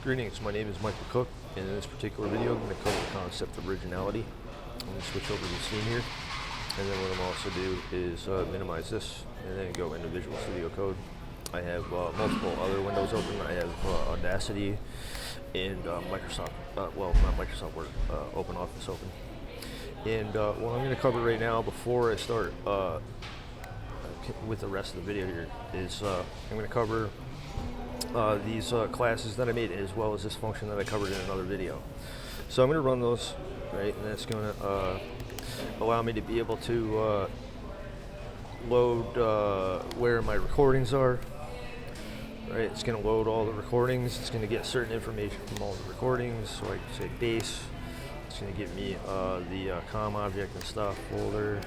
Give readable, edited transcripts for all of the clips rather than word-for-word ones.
Greetings, my name is Michael Cook, and in this particular video I'm going to cover the concept of originality. I'm going to switch over to the scene here, and then what I'm also do is minimize this, and then go into Visual Studio Code. I have multiple other windows open. I have Audacity and Microsoft, well, not Microsoft Word, Open Office open. And what I'm going to cover right now before I start with the rest of the video here is I'm going to cover these classes that I made, as well as this function that I covered in another video. So I'm going to run those, right, and that's going to allow me to be able to load where my recordings are. Right, it's going to load all the recordings. It's going to get certain information from all the recordings. So I can say base. It's going to give me the com object and stuff folder.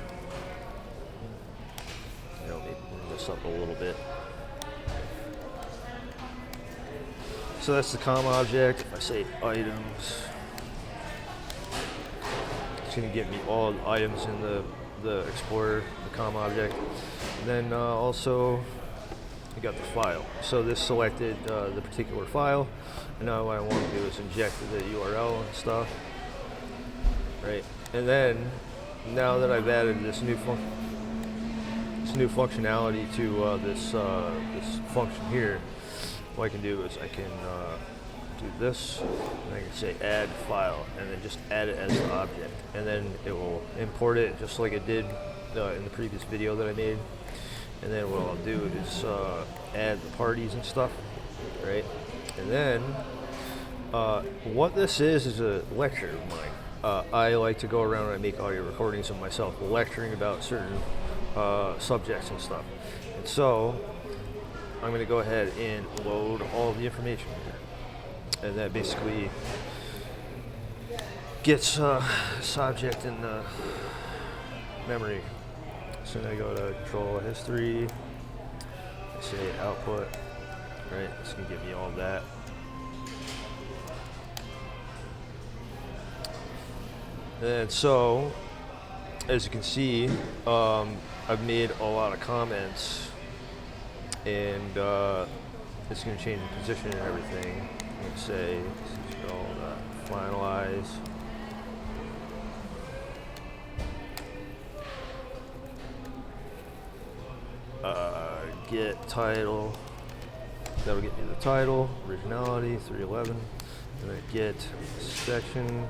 Maybe bring this up a little bit. So that's the com object. If I say items, it's going to give me all the items in the Explorer, the com object. And then also, I got the file. So this selected the particular file, and now what I want to do is inject the URL and stuff. Right, and then now that I've added this new functionality to this function here, what I can do is I can do this, and I can say add file, and then just add it as the object, and then it will import it just like it did in the previous video that I made. And then what I'll do is add the parties and stuff, right? And then what this is a lecture of mine. I like to go around and I make audio recordings of myself lecturing about certain subjects and stuff. And so I'm going to go ahead and load all the information here. And that basically gets subject in the memory. So then I go to control history, I say output, right? It's going to give me all that. And so, as you can see, I've made a lot of comments, and it's going to change the position and everything. I'm going to say, finalize. Get title, that'll get me the title, originality, 311, and then get section.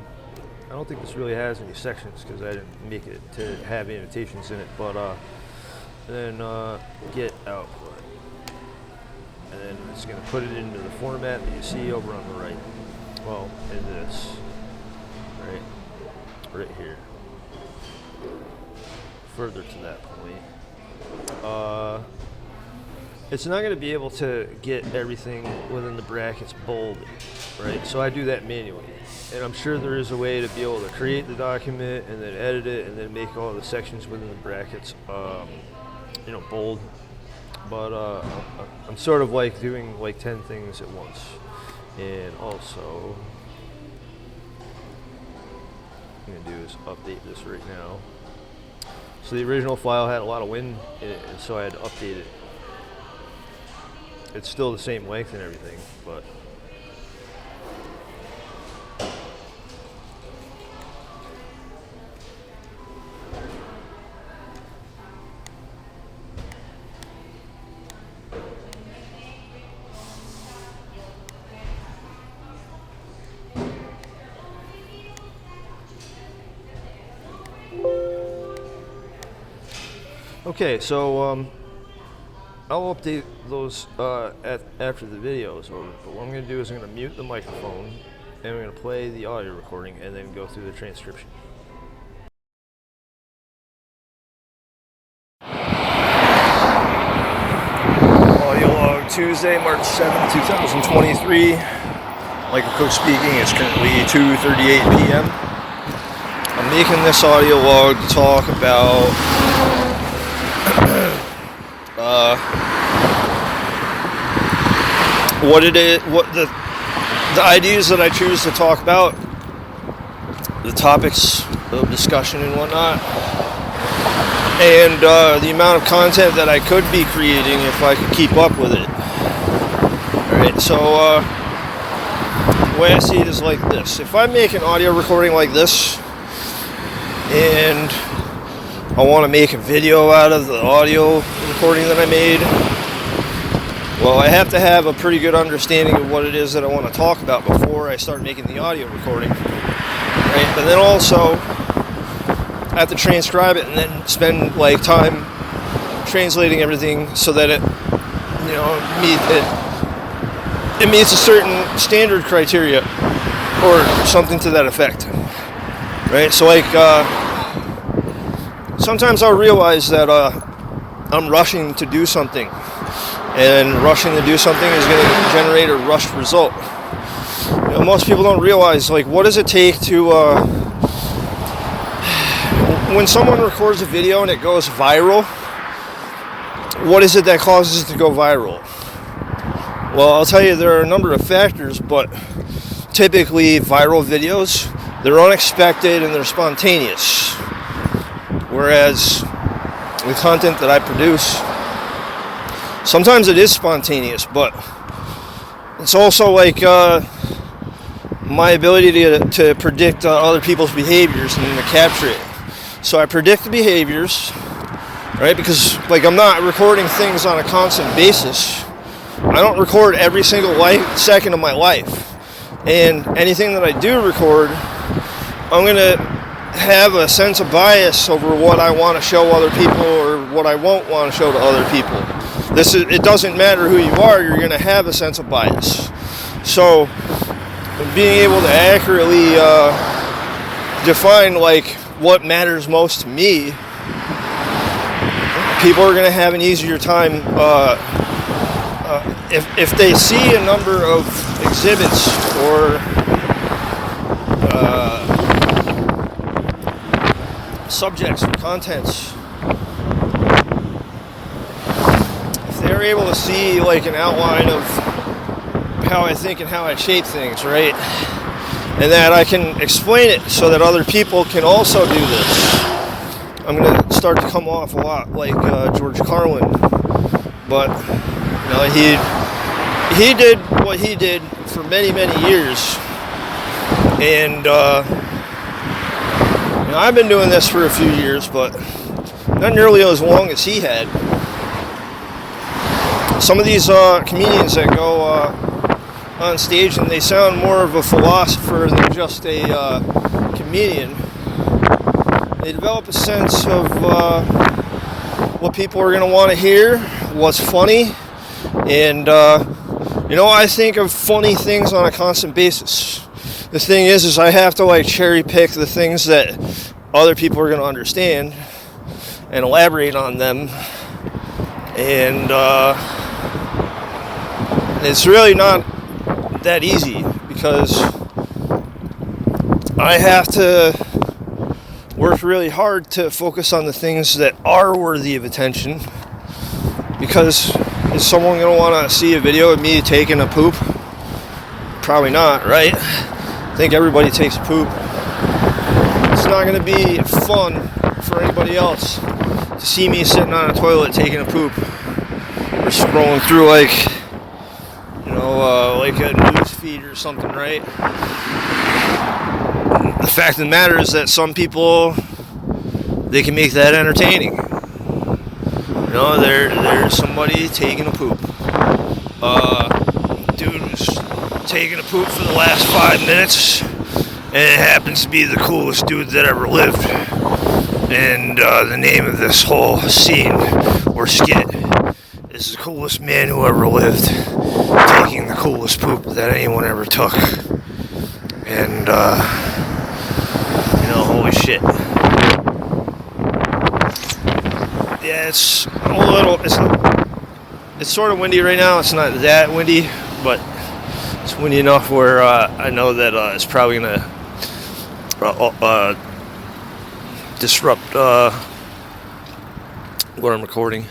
I don't think this really has any sections because I didn't make it to have annotations in it, but then get output, and then it's going to put it into the format that you see over on the right. Well, in this, right here. Further to that point. It's not going to be able to get everything within the brackets bolded, right? So I do that manually, and I'm sure there is a way to be able to create the document and then edit it and then make all the sections within the brackets, bold. But I'm sort of like doing like 10 things at once, and also what I'm going to do is update this right now. So the original file had a lot of wind in it, and so I had to update it. It's still the same length and everything, but okay, so I'll update those after the video is over. But what I'm going to do is I'm going to mute the microphone, and I'm going to play the audio recording, and then go through the transcription. Audio log Tuesday, March 7th, 2023. Michael Cook speaking. It's currently 2:38 p.m. I'm making this audio log to talk about what it is, what the ideas that I choose to talk about, the topics of discussion and whatnot, and the amount of content that I could be creating if I could keep up with it. Alright, so The way I see it is like this. If I make an audio recording like this, and I want to make a video out of the audio recording that I made, well, I have to have a pretty good understanding of what it is that I want to talk about before I start making the audio recording, right? But then also, I have to transcribe it and then spend like time translating everything so that it, it meets a certain standard criteria or something to that effect, right? So like sometimes I'll realize that I'm rushing to do something, and rushing to do something is going to generate a rushed result. Most people don't realize, like, what does it take to when someone records a video and it goes viral, what is it that causes it to go viral? Well, I'll tell you, there are a number of factors, but typically viral videos, they're unexpected and they're spontaneous. Whereas the content that I produce, sometimes it is spontaneous, but it's also like my ability to predict other people's behaviors and to capture it. So I predict the behaviors, right? Because like I'm not recording things on a constant basis. I don't record every single second of my life. And anything that I do record, I'm going to have a sense of bias over what I want to show other people or what I won't want to show to other people. It doesn't matter who you are, you're going to have a sense of bias. So being able to accurately define like what matters most to me, people are going to have an easier time if they see a number of exhibits or subjects or contents. If they're able to see like an outline of how I think and how I shape things, right? And that I can explain it so that other people can also do this. I'm going to start to come off a lot like George Carlin, but he did what he did for many, many years, and I've been doing this for a few years, but not nearly as long as he had. Some of these comedians that go on stage and they sound more of a philosopher than just a comedian, they develop a sense of what people are going to want to hear, what's funny, and I think of funny things on a constant basis. The thing is I have to like cherry pick the things that other people are going to understand and elaborate on them, and it's really not that easy because I have to work really hard to focus on the things that are worthy of attention. Because is someone going to want to see a video of me taking a poop? Probably not, right? I think everybody takes a poop. It's not going to be fun for anybody else to see me sitting on a toilet taking a poop or scrolling through like a news feed or something, right? The fact of the matter is that some people, they can make that entertaining. There's somebody taking a poop. Dude was taking a poop for the last 5 minutes, and it happens to be the coolest dude that ever lived. And the name of this whole scene or skit is the coolest man who ever lived, taking the coolest poop that anyone ever took. And, holy shit. Yeah, it's sort of windy right now. It's not that windy, but it's windy enough where I know that it's probably going to disrupt what I'm recording.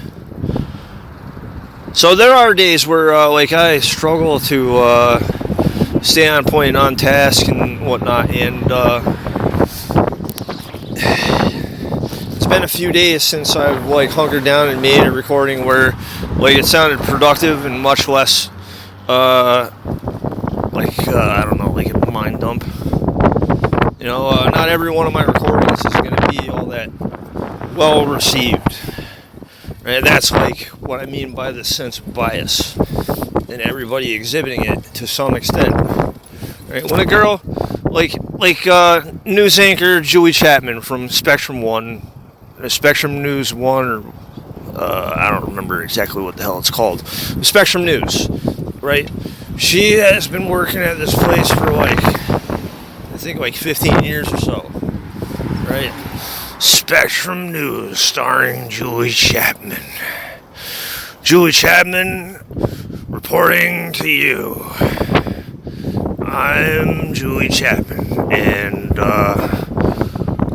So there are days where I struggle to stay on point and on task and whatnot, and it's been a few days since I've hunkered down and made a recording where it sounded productive and much less like, I don't know, like a mind dump. You know, not every one of my recordings is going to be all that well received. Right? That's like what I mean by the sense of bias, and everybody exhibiting it to some extent. Right? When a girl, like news anchor Julie Chapman from Spectrum One, Spectrum News One, or I don't remember exactly what the hell it's called, Spectrum News, right? She has been working at this place for like, I think like 15 years or so, right? Spectrum News starring Julie Chapman. Julie Chapman reporting to you. I'm Julie Chapman, and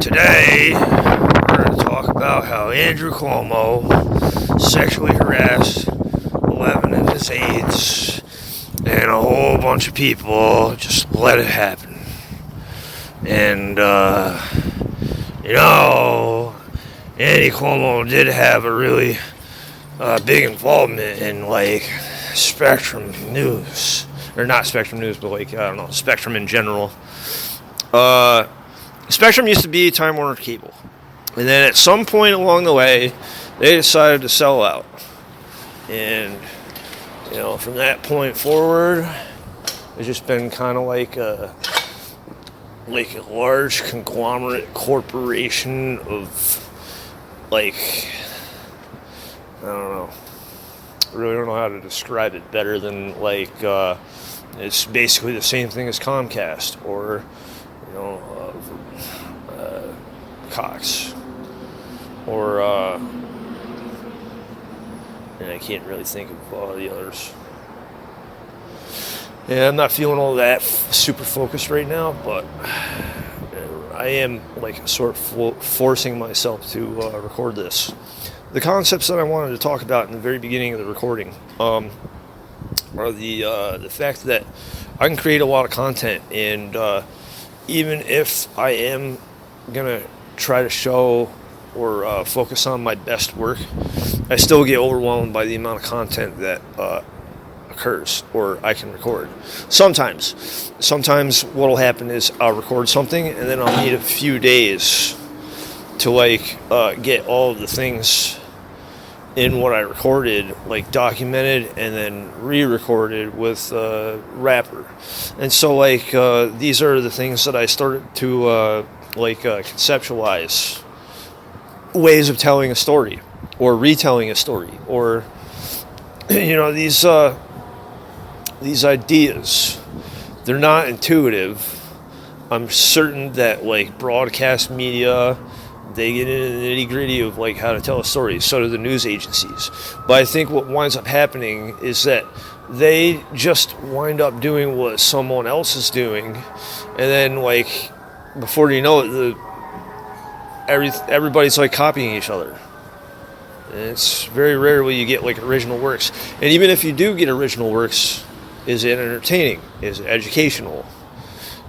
today we're going to talk about how Andrew Cuomo sexually harassed 11 of his aides, and a whole bunch of people just let it happen. And, you know, Andy Cuomo did have a really big involvement in, like, Spectrum News. Or not Spectrum News, but, like, I don't know, Spectrum in general. Spectrum used to be Time Warner Cable. And then at some point along the way, they decided to sell out. And, you know, from that point forward, it's just been kind of like a large conglomerate corporation of, like, I don't know. I really don't know how to describe it better than, like, it's basically the same thing as Comcast or, you know, Cox or, and I can't really think of all the others. Yeah, I'm not feeling all that super focused right now, but I am like sort of forcing myself to record this. The concepts that I wanted to talk about in the very beginning of the recording are the fact that I can create a lot of content, and even if I am gonna try to show or focus on my best work, I still get overwhelmed by the amount of content that occurs or I can record. Sometimes what'll happen is I'll record something and then I'll need a few days to like get all of the things in what I recorded like documented and then re-recorded with Rapper. And so like these are the things that I started to conceptualize ways of telling a story or retelling a story, or you know, these ideas, they're not intuitive. I'm certain that like broadcast media, they get into the nitty-gritty of like how to tell a story. So do the news agencies. But I think what winds up happening is that they just wind up doing what someone else is doing, and then like before you know it, everybody's like copying each other. And it's very rare when you get like original works. And even if you do get original works, is it entertaining? Is it educational?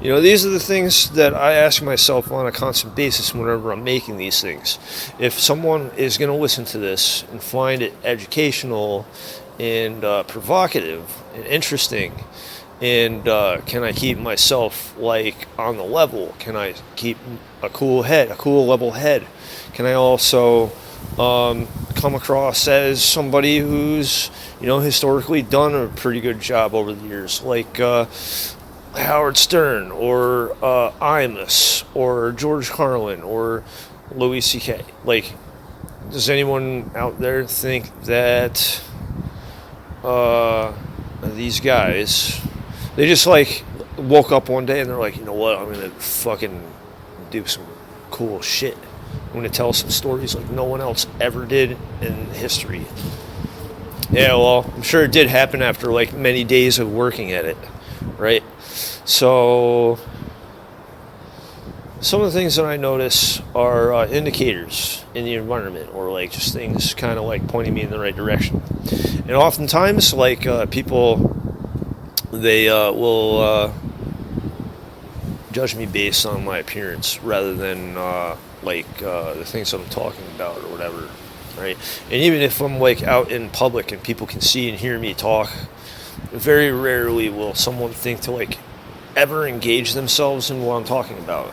You know, these are the things that I ask myself on a constant basis whenever I'm making these things. If someone is going to listen to this and find it educational and provocative and interesting, and can I keep myself like on the level? Can I keep a cool level head? Can I also come across as somebody who's, you know, historically done a pretty good job over the years, like Howard Stern or Imus or George Carlin or Louis C.K. Like, does anyone out there think that these guys, they just like woke up one day and they're like, you know what, I'm gonna fucking do some cool shit. I'm going to tell some stories like no one else ever did in history. Yeah, well, I'm sure it did happen after like many days of working at it, right? So some of the things that I notice are indicators in the environment, or like just things kind of like pointing me in the right direction. And oftentimes, like people, they will judge me based on my appearance rather than the things that I'm talking about or whatever, right? And even if I'm like out in public and people can see and hear me talk, very rarely will someone think to like ever engage themselves in what I'm talking about.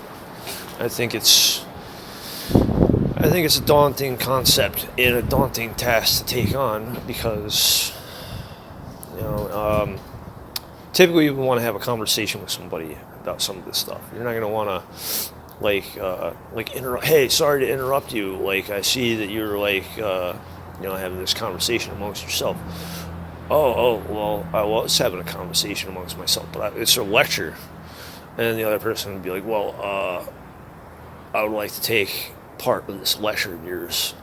I think it's a daunting concept and a daunting task to take on because, typically you want to have a conversation with somebody about some of this stuff. You're not going to want to interrupt. Hey, sorry to interrupt you. Like, I see that you're having this conversation amongst yourself. Well, I was having a conversation amongst myself, but it's a lecture. And then the other person would be like, well, I would like to take part of this lecture of yours.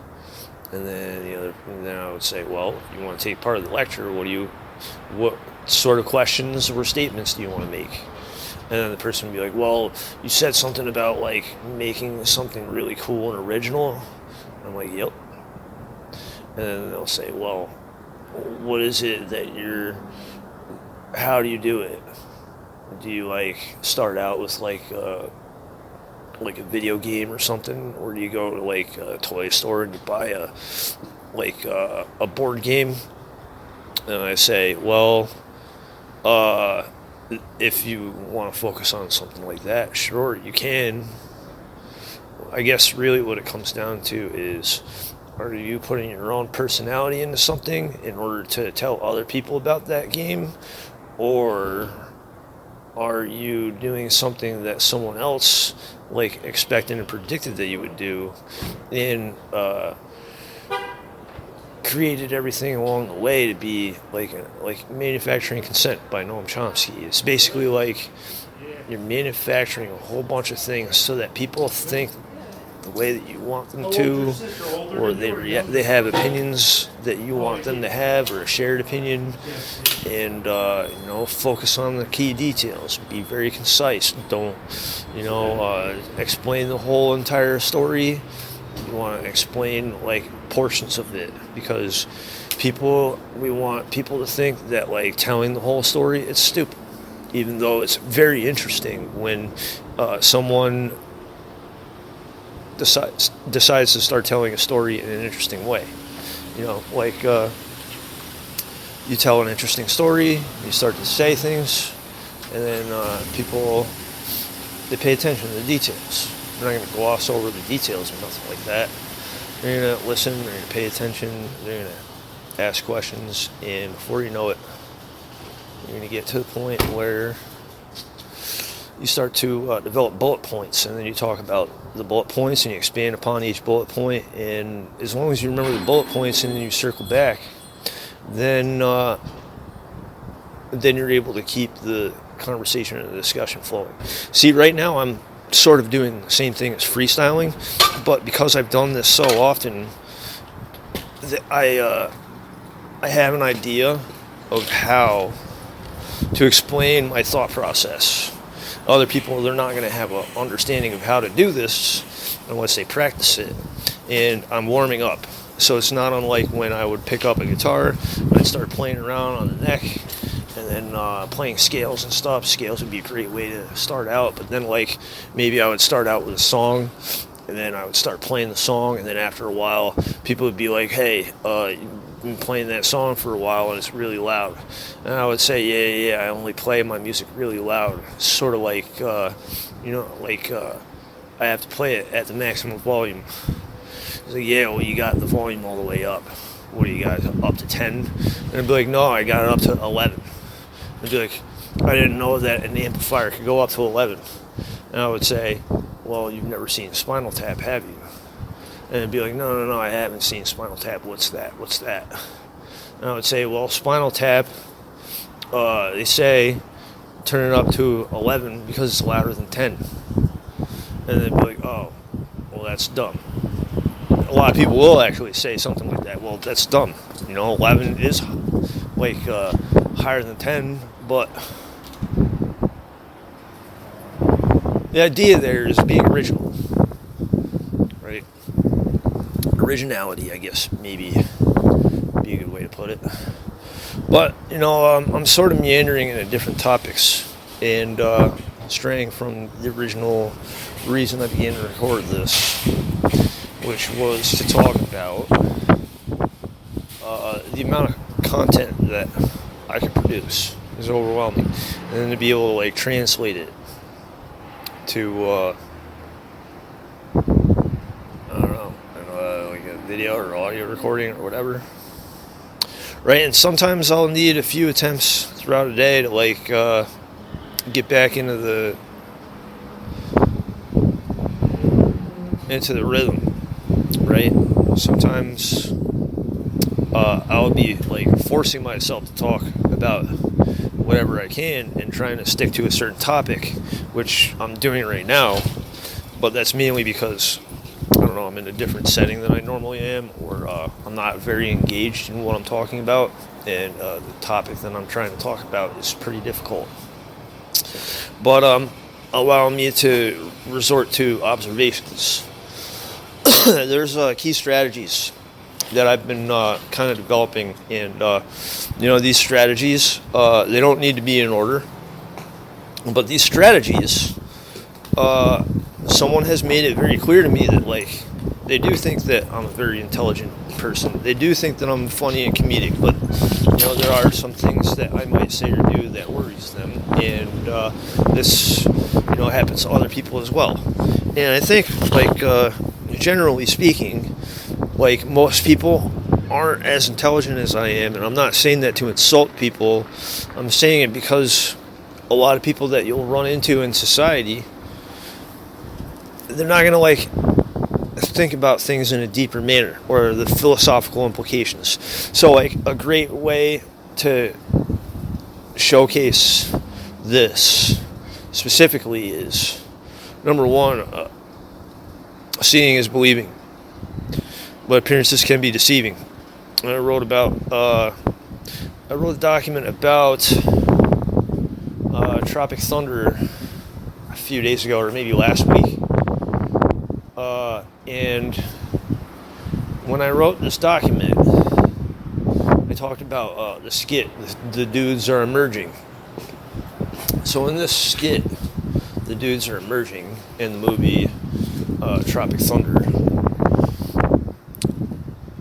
And then I would say, well, if you want to take part of the lecture, what sort of questions or statements do you want to make? And then the person would be like, well, you said something about like making something really cool and original. And I'm like, yep. And then they'll say, well, what is it that how do you do it? Do you like start out with like a video game or something, or do you go to like a toy store and you buy a board game? And I say, well, if you want to focus on something like that, sure, you can. I guess really what it comes down to is, are you putting your own personality into something in order to tell other people about that game? Or are you doing something that someone else like expected and predicted that you would do and created everything along the way to be like manufacturing consent by Noam Chomsky? It's basically like you're manufacturing a whole bunch of things so that people think the way that you want them to, or they have opinions that you want them to have, or a shared opinion, and focus on the key details. Be very concise. Don't explain the whole entire story. You want to explain like portions of it, because we want people to think that like telling the whole story it's stupid, even though it's very interesting when someone decides to start telling a story in an interesting way. You tell an interesting story, you start to say things, and then people, they pay attention to the details. They're not going to gloss over the details or nothing like that. They're going to listen, they're going to pay attention, they're going to ask questions, and before you know it, you're going to get to the point where you start to develop bullet points, and then you talk about the bullet points and you expand upon each bullet point, and as long as you remember the bullet points and then you circle back, then you're able to keep the conversation and the discussion flowing. See, right now I'm sort of doing the same thing as freestyling, but because I've done this so often, I have an idea of how to explain my thought process. Other people, they're not going to have an understanding of how to do this unless they practice it. And I'm warming up. So it's not unlike when I would pick up a guitar, I'd start playing around on the neck, and then playing scales and stuff. Scales would be a great way to start out, but then like maybe I would start out with a song, and then I would start playing the song, and then after a while, people would be like, hey, you've been playing that song for a while and it's really loud. And I would say, yeah, I only play my music really loud. It's sort of like, I have to play it at the maximum volume. It's like, yeah, well, you got the volume all the way up. What do you got, up to 10? And I'd be like, no, I got it up to 11. I'd be like, I didn't know that an amplifier could go up to 11. And I would say, well, you've never seen Spinal Tap, have you? And it'd be like, no, I haven't seen Spinal Tap. What's that? And I would say, well, Spinal Tap, they say turn it up to 11 because it's louder than 10. And they'd be like, oh, well, that's dumb. A lot of people will actually say something like that. Well, that's dumb. 11 is like higher than 10, but the idea there is being original, right? Originality, I guess, maybe be a good way to put it. But, I'm sort of meandering into different topics and straying from the original reason I began to record this, which was to talk about the amount of content that I could produce. It's overwhelming. And then to be able to like translate it to I don't know, like a video or audio recording or whatever. Right, and sometimes I'll need a few attempts throughout a day to like get back into the rhythm, right? Sometimes I'll be like forcing myself to talk about whatever I can and trying to stick to a certain topic, which I'm doing right now, but that's mainly because I don't know, I'm in a different setting than I normally am, or I'm not very engaged in what I'm talking about, and the topic that I'm trying to talk about is pretty difficult. But allow me to resort to observations. There's key strategies that I've been kind of developing, and these strategies, they don't need to be in order, but these strategies, someone has made it very clear to me that like they do think that I'm a very intelligent person. They do think that I'm funny and comedic, but there are some things that I might say or do that worries them, and this happens to other people as well. And I think like generally speaking, like most people aren't as intelligent as I am, and I'm not saying that to insult people. I'm saying it because a lot of people that you'll run into in society, they're not going to like think about things in a deeper manner or the philosophical implications. So like a great way to showcase this specifically is, number one, seeing is believing, but appearances can be deceiving. And I wrote a document about Tropic Thunder a few days ago, or maybe last week. And when I wrote this document, I talked about the skit, the dudes are emerging. So in this skit, the dudes are emerging in the movie Tropic Thunder.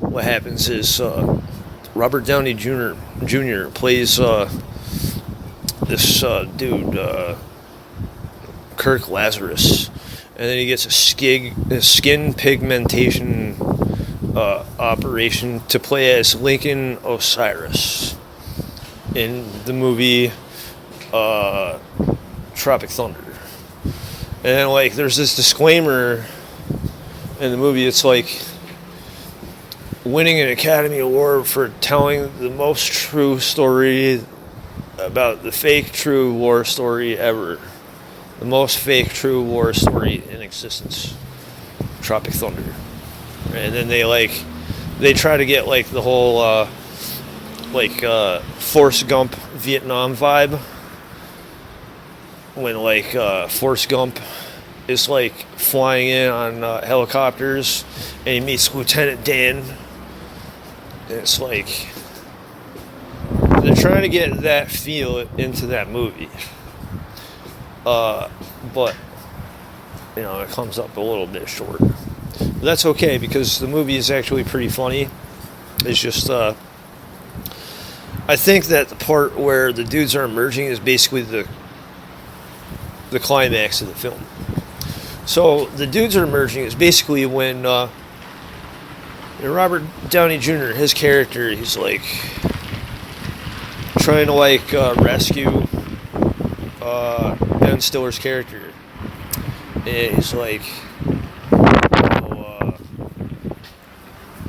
What happens is Robert Downey Jr. plays this dude, Kirk Lazarus, and then he gets a skin pigmentation operation to play as Lincoln Osiris in the movie Tropic Thunder. And then, like, there's this disclaimer in the movie. It's like winning an Academy Award for telling the most true story about the fake true war story ever. The most fake true war story in existence. Tropic Thunder. And then they try to get like the whole Forrest Gump Vietnam vibe, when like Forrest Gump is like flying in on helicopters and he meets Lieutenant Dan, and it's like they're trying to get that feel into that movie, but it comes up a little bit short. But that's okay, because the movie is actually pretty funny. It's just I think that the part where the dudes are emerging is basically the climax of the film. So the dudes are emerging is basically when Robert Downey Jr., his character, he's like trying to rescue Ben Stiller's character, and he's like,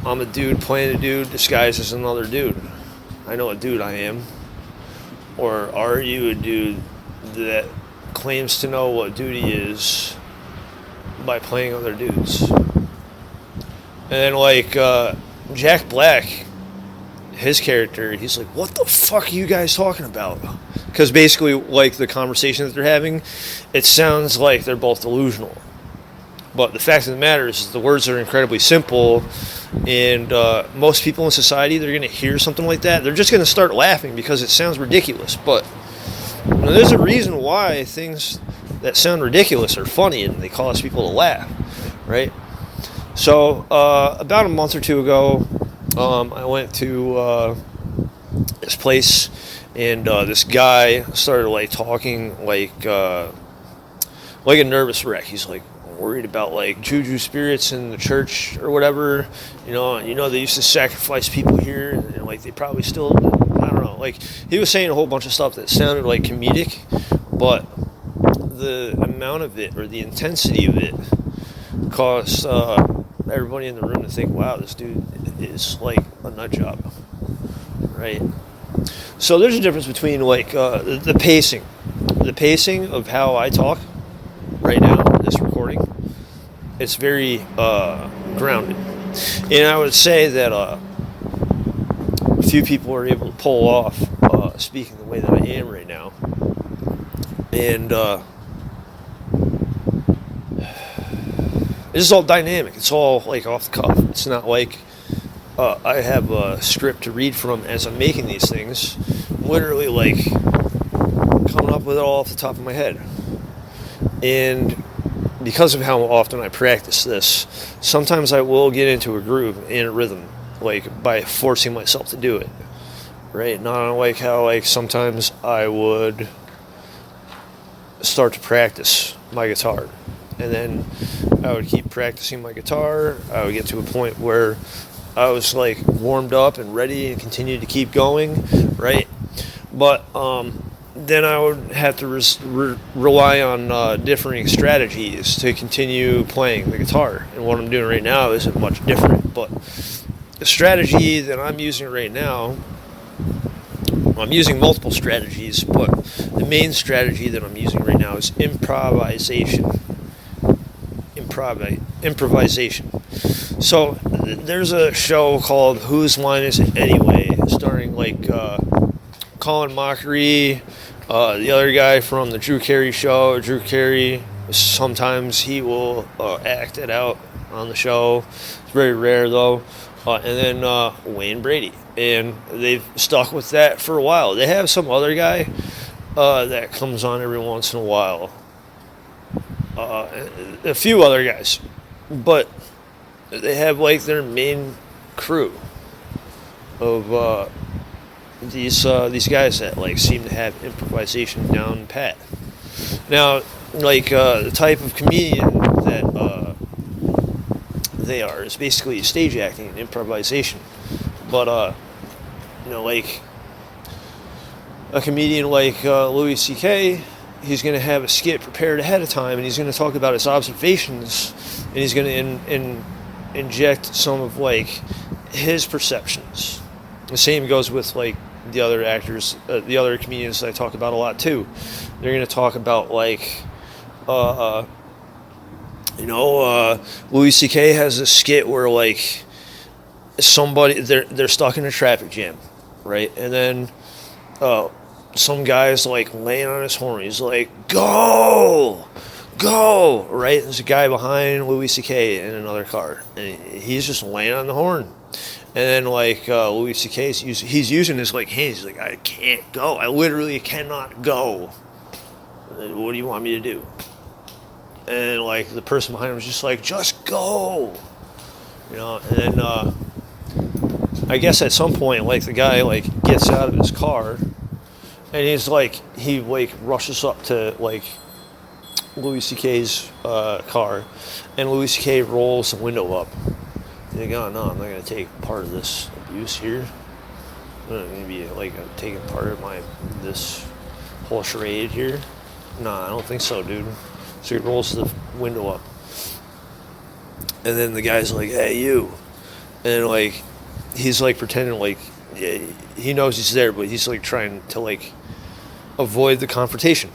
I'm a dude playing a dude disguised as another dude. I know what dude I am. Or are you a dude that claims to know what duty is by playing other dudes? And then Jack Black, his character, he's like, what the fuck are you guys talking about? Because basically, like, the conversation that they're having, it sounds like they're both delusional. But the fact of the matter is the words are incredibly simple, and most people in society, they're going to hear something like that, they're just going to start laughing because it sounds ridiculous. But there's a reason why things that sound ridiculous are funny, and they cause people to laugh, right? So about a month or two ago, I went to this place and this guy started like talking like a nervous wreck. He's like worried about like juju spirits in the church or whatever. They used to sacrifice people here, and like they probably still. I don't know. Like he was saying a whole bunch of stuff that sounded like comedic, but the amount of it or the intensity of it caused everybody in the room to think, "Wow, this dude is like a nut job." Right. So there's a difference between like the pacing of how I talk right now in this recording. It's very grounded, and I would say that a few people are able to pull off speaking the way that I am right now, and it's all dynamic. It's all like off the cuff. It's not like I have a script to read from as I'm making these things. I'm literally like coming up with it all off the top of my head. And because of how often I practice this, sometimes I will get into a groove and a rhythm, like by forcing myself to do it. Right? Not like how like sometimes I would start to practice my guitar. And then I would keep practicing my guitar. I would get to a point where I was like warmed up and ready and continued to keep going, right? But then I would have to rely on differing strategies to continue playing the guitar. And what I'm doing right now isn't much different. But the strategy that I'm using right now, I'm using multiple strategies, but the main strategy that I'm using right now is improvisation. So there's a show called Whose Line Is It Anyway, starring like Colin Mockery, the other guy from the Drew Carey show. Drew Carey, sometimes he will act it out on the show. It's very rare though. And then Wayne Brady, and they've stuck with that for a while. They have some other guy that comes on every once in a while. A few other guys, but they have like their main crew of these guys that like seem to have improvisation down pat. Now, like the type of comedian that they are is basically stage acting and improvisation, but like a comedian like Louis C.K., he's going to have a skit prepared ahead of time, and he's going to talk about his observations, and he's going to inject some of like his perceptions. The same goes with like the other actors, the other comedians that I talk about a lot too. They're going to talk about like, Louis C.K. has a skit where like somebody they're stuck in a traffic jam, right, and then some guy's like laying on his horn. He's like, go, right? There's a guy behind Louis C.K. in another car, and he's just laying on the horn. And then like Louis C.K. he's using his like hands. He's like, I can't go. I literally cannot go. What do you want me to do? And like the person behind him was just like, just go, And then I guess at some point, like the guy like gets out of his car. And he's like, he like rushes up to like Louis C.K.'s car, and Louis C.K. rolls the window up. And they go, no, I'm not gonna take part of this abuse here. I'm not gonna be like taking part of this whole charade here. No, I don't think so, dude. So he rolls the window up, and then the guy's like, hey, you, and like he's like pretending like he knows he's there, but he's like trying to like avoid the confrontation,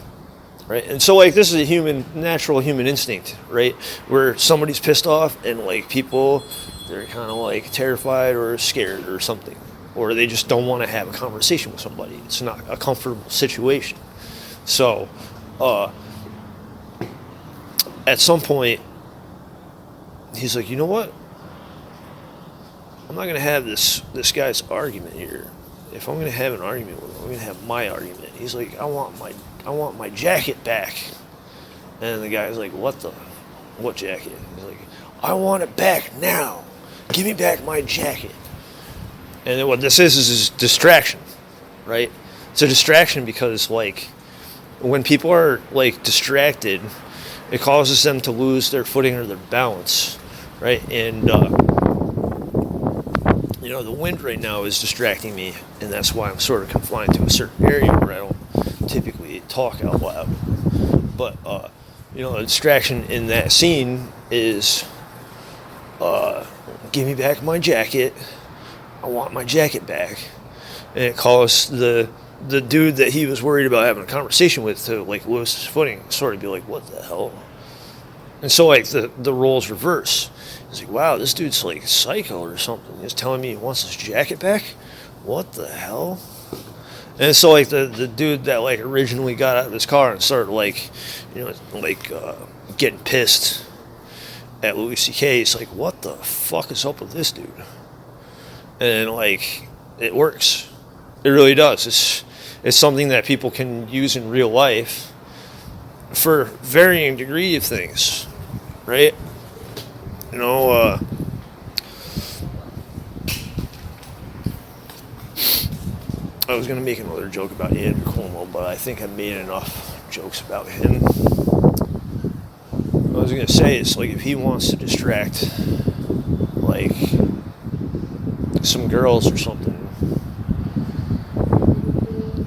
right? And so like this is a natural human instinct, right? Where somebody's pissed off and like people, they're kind of like terrified or scared or something, or they just don't want to have a conversation with somebody. It's not a comfortable situation. So at some point he's like, you know what? I'm not going to have this guy's argument here. If I'm going to have an argument with him, I'm going to have my argument. He's like, I want my jacket back. And the guy's like, what jacket? He's like, I want it back now. Give me back my jacket. And then what this is distraction, right? It's a distraction because, like, when people are, like, distracted, it causes them to lose their footing or their balance, right? And, the wind right now is distracting me, and that's why I'm sort of confined to a certain area where I don't typically talk out loud. But, the distraction in that scene is, give me back my jacket. I want my jacket back. And it caused the dude that he was worried about having a conversation with to, like, lose his footing, sort of be like, what the hell? And so, like, the roles reverse. He's like, wow, this dude's, like, psycho or something. He's telling me he wants his jacket back? What the hell? And so, like, the dude that, like, originally got out of his car and started, like, getting pissed at Louis C.K., he's like, what the fuck is up with this dude? And, like, it works. It really does. It's something that people can use in real life for varying degree of things, right? I was going to make another joke about Andrew Cuomo, but I think I made enough jokes about him. I was going to say, it's like, if he wants to distract, like, some girls or something,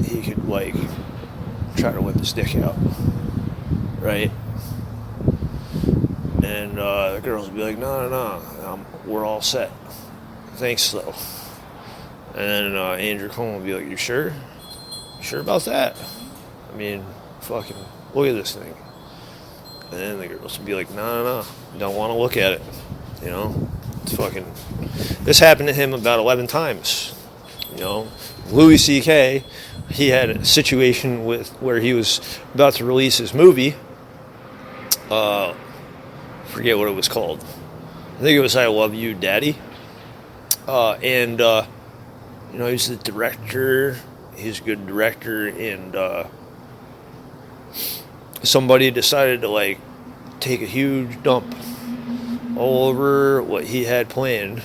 he could, like, try to whip his dick out, right? And the girls would be like, no, we're all set. Thanks, though. And then Andrew Cuomo would be like, you sure? You sure about that? I mean, fucking, look at this thing. And then the girls would be like, no, don't want to look at it. It's fucking, this happened to him about 11 times. Louis C.K., he had a situation where he was about to release his movie. Forget what it was called. I think it was I Love You, Daddy. He's the director. He's a good director, and somebody decided to, like, take a huge dump all over what he had planned.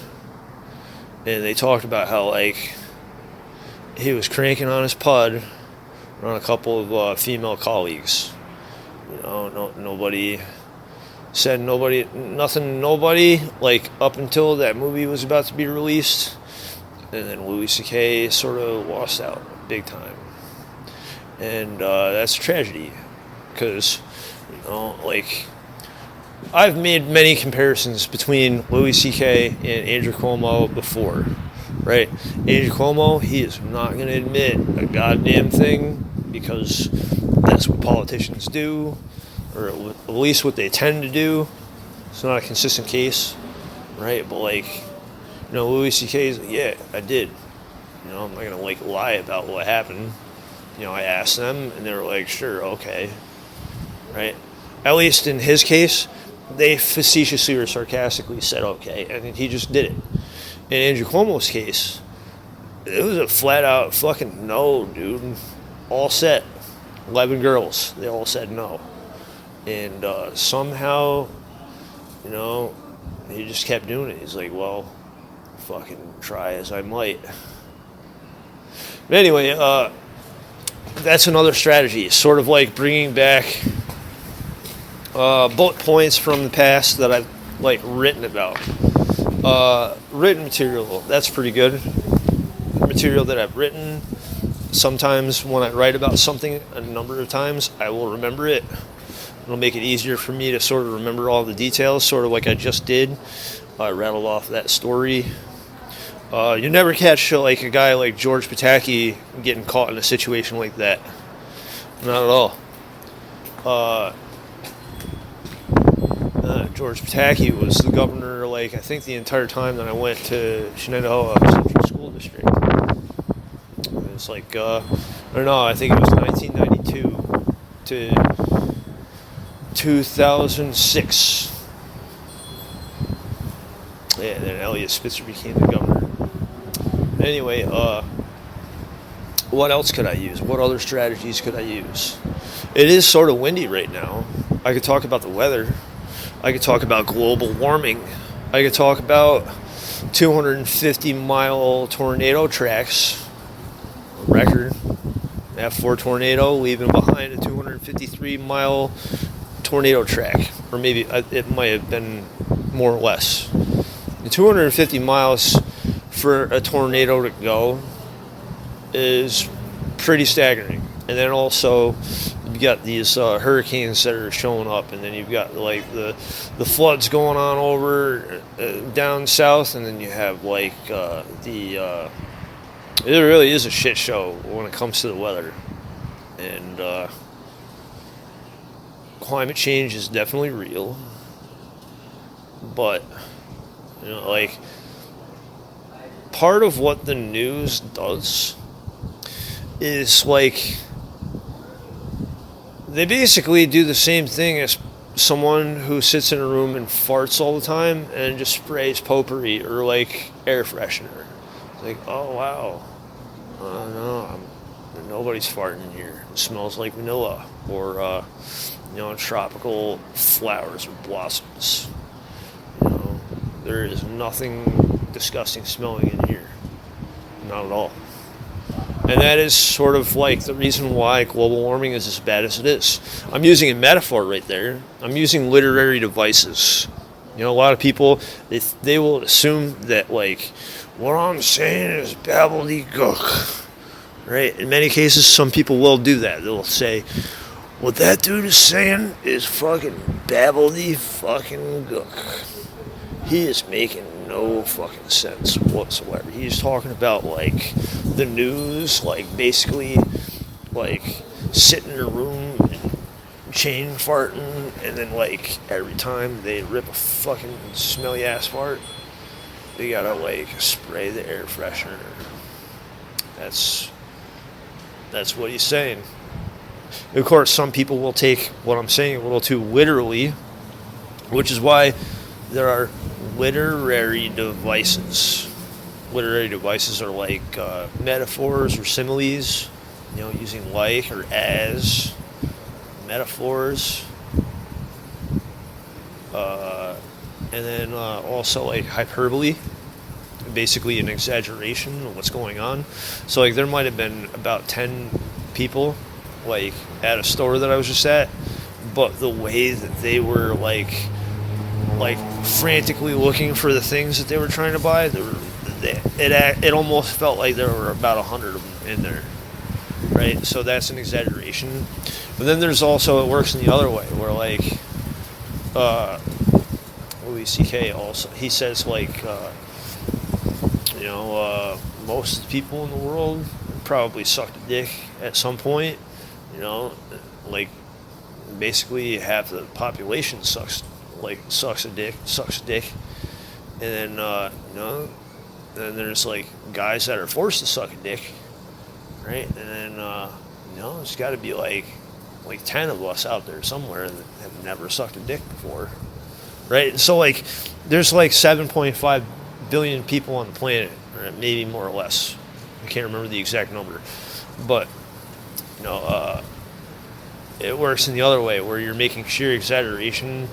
And they talked about how, like, he was cranking on his pud on a couple of female colleagues. Nobody said nobody, like, up until that movie was about to be released. And then Louis C.K. sort of lost out big time. And that's a tragedy. Because, I've made many comparisons between Louis C.K. and Andrew Cuomo before, right? Andrew Cuomo, he is not going to admit a goddamn thing because that's what politicians do, or at least what they tend to do. It's not a consistent case, right? But, like, Louis C.K. is like, yeah, I did. I'm not going to, like, lie about what happened. I asked them, and they were like, sure, okay. Right? At least in his case, they facetiously or sarcastically said okay, and he just did it. In Andrew Cuomo's case, it was a flat-out fucking no, dude. All set. 11 girls. They all said no. And somehow, he just kept doing it. He's like, well, fucking try as I might. But anyway, that's another strategy. Sort of like bringing back bullet points from the past that I've, like, written about. Written material, that's pretty good. Material that I've written. Sometimes when I write about something a number of times, I will remember it. It'll make it easier for me to sort of remember all the details, sort of like I just did. I rattled off that story. You never catch, like, a guy like George Pataki getting caught in a situation like that. Not at all. George Pataki was the governor, like, I think the entire time that I went to Shenandoah Central School District. It's like, I don't know, I think it was 1992 to 2006. Yeah, and then Eliot Spitzer became the governor. Anyway, what else could I use? What other strategies could I use? It is sort of windy right now. I could talk about the weather. I could talk about global warming. I could talk about 250-mile tornado tracks. Record. F4 tornado, leaving behind a 253-mile tornado track, or maybe it might have been more or less. The 250 miles for a tornado to go is pretty staggering. And then also you got these hurricanes that are showing up, and then you've got like the floods going on over down south, and then you have like it really is a shit show when it comes to the weather. And climate change is definitely real, but like part of what the news does is like they basically do the same thing as someone who sits in a room and farts all the time and just sprays potpourri or like air freshener. It's like, oh wow, no, nobody's farting in here. It smells like vanilla or tropical flowers or blossoms. There is nothing disgusting smelling in here, not at all. And that is sort of like the reason why global warming is as bad as it is. I'm using a metaphor right there. I'm using literary devices. A lot of people, they will assume that, like, what I'm saying is gobbledygook. Right? In many cases, some people will do that. They'll say, what that dude is saying is fucking gook. He is making no fucking sense whatsoever. He's talking about, like, the news, like, basically, like, sitting in a room and chain farting, and then, like, every time they rip a fucking smelly ass fart, they gotta, like, spray the air freshener. That's what he's saying. Of course, some people will take what I'm saying a little too literally, which is why there are literary devices. Literary devices are like metaphors or similes, using like or as metaphors. And then also like hyperbole, basically an exaggeration of what's going on. So like there might have been about 10 people like at a store that I was just at, but the way that they were like frantically looking for the things that they were trying to buy, it almost felt like there were about 100 of them in there, right? So that's an exaggeration. But then there's also, it works in the other way, where like Louis C.K. also, he says like most of the people in the world probably sucked a dick at some point. Like basically half the population sucks a dick, and then then there's like guys that are forced to suck a dick, right? And then there's got to be like 10 of us out there somewhere that have never sucked a dick before, right? And so like there's like 7.5 billion people on the planet, or maybe more or less. I can't remember the exact number, but it works in the other way where you're making sheer exaggeration.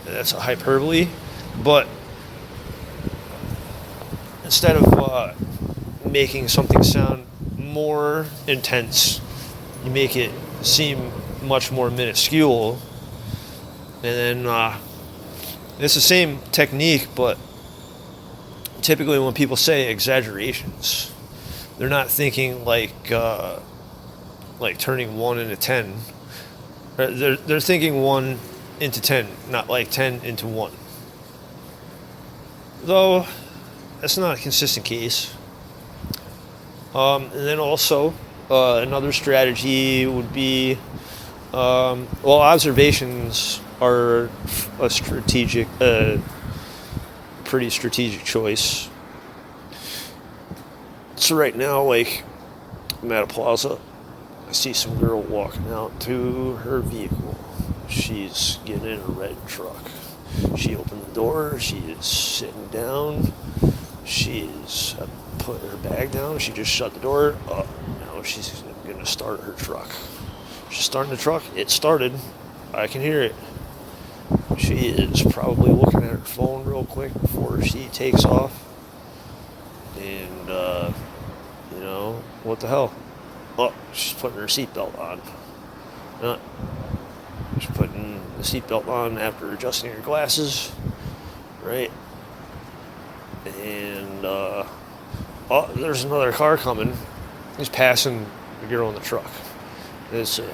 That's a hyperbole, but instead of making something sound more intense, you make it seem much more minuscule. And then it's the same technique, but typically when people say exaggerations, they're not thinking like turning 1 into 10. They're thinking 1 into 10, not like 10 into 1. Though that's not a consistent case. And then also another strategy would be observations are a pretty strategic choice. So right now, like, I'm at a plaza. I see some girl walking out to her vehicle. She's getting in a red truck. She opened the door. She is sitting down. She's put her bag down. She just shut the door. Now she's going to start her truck. She's starting the truck. It started. I can hear it. She is probably looking at her phone real quick before she takes off. And, what the hell? Oh, she's putting her seatbelt on. She's putting the seatbelt on after adjusting her glasses, right? And oh, there's another car coming. He's passing the girl in the truck. It's an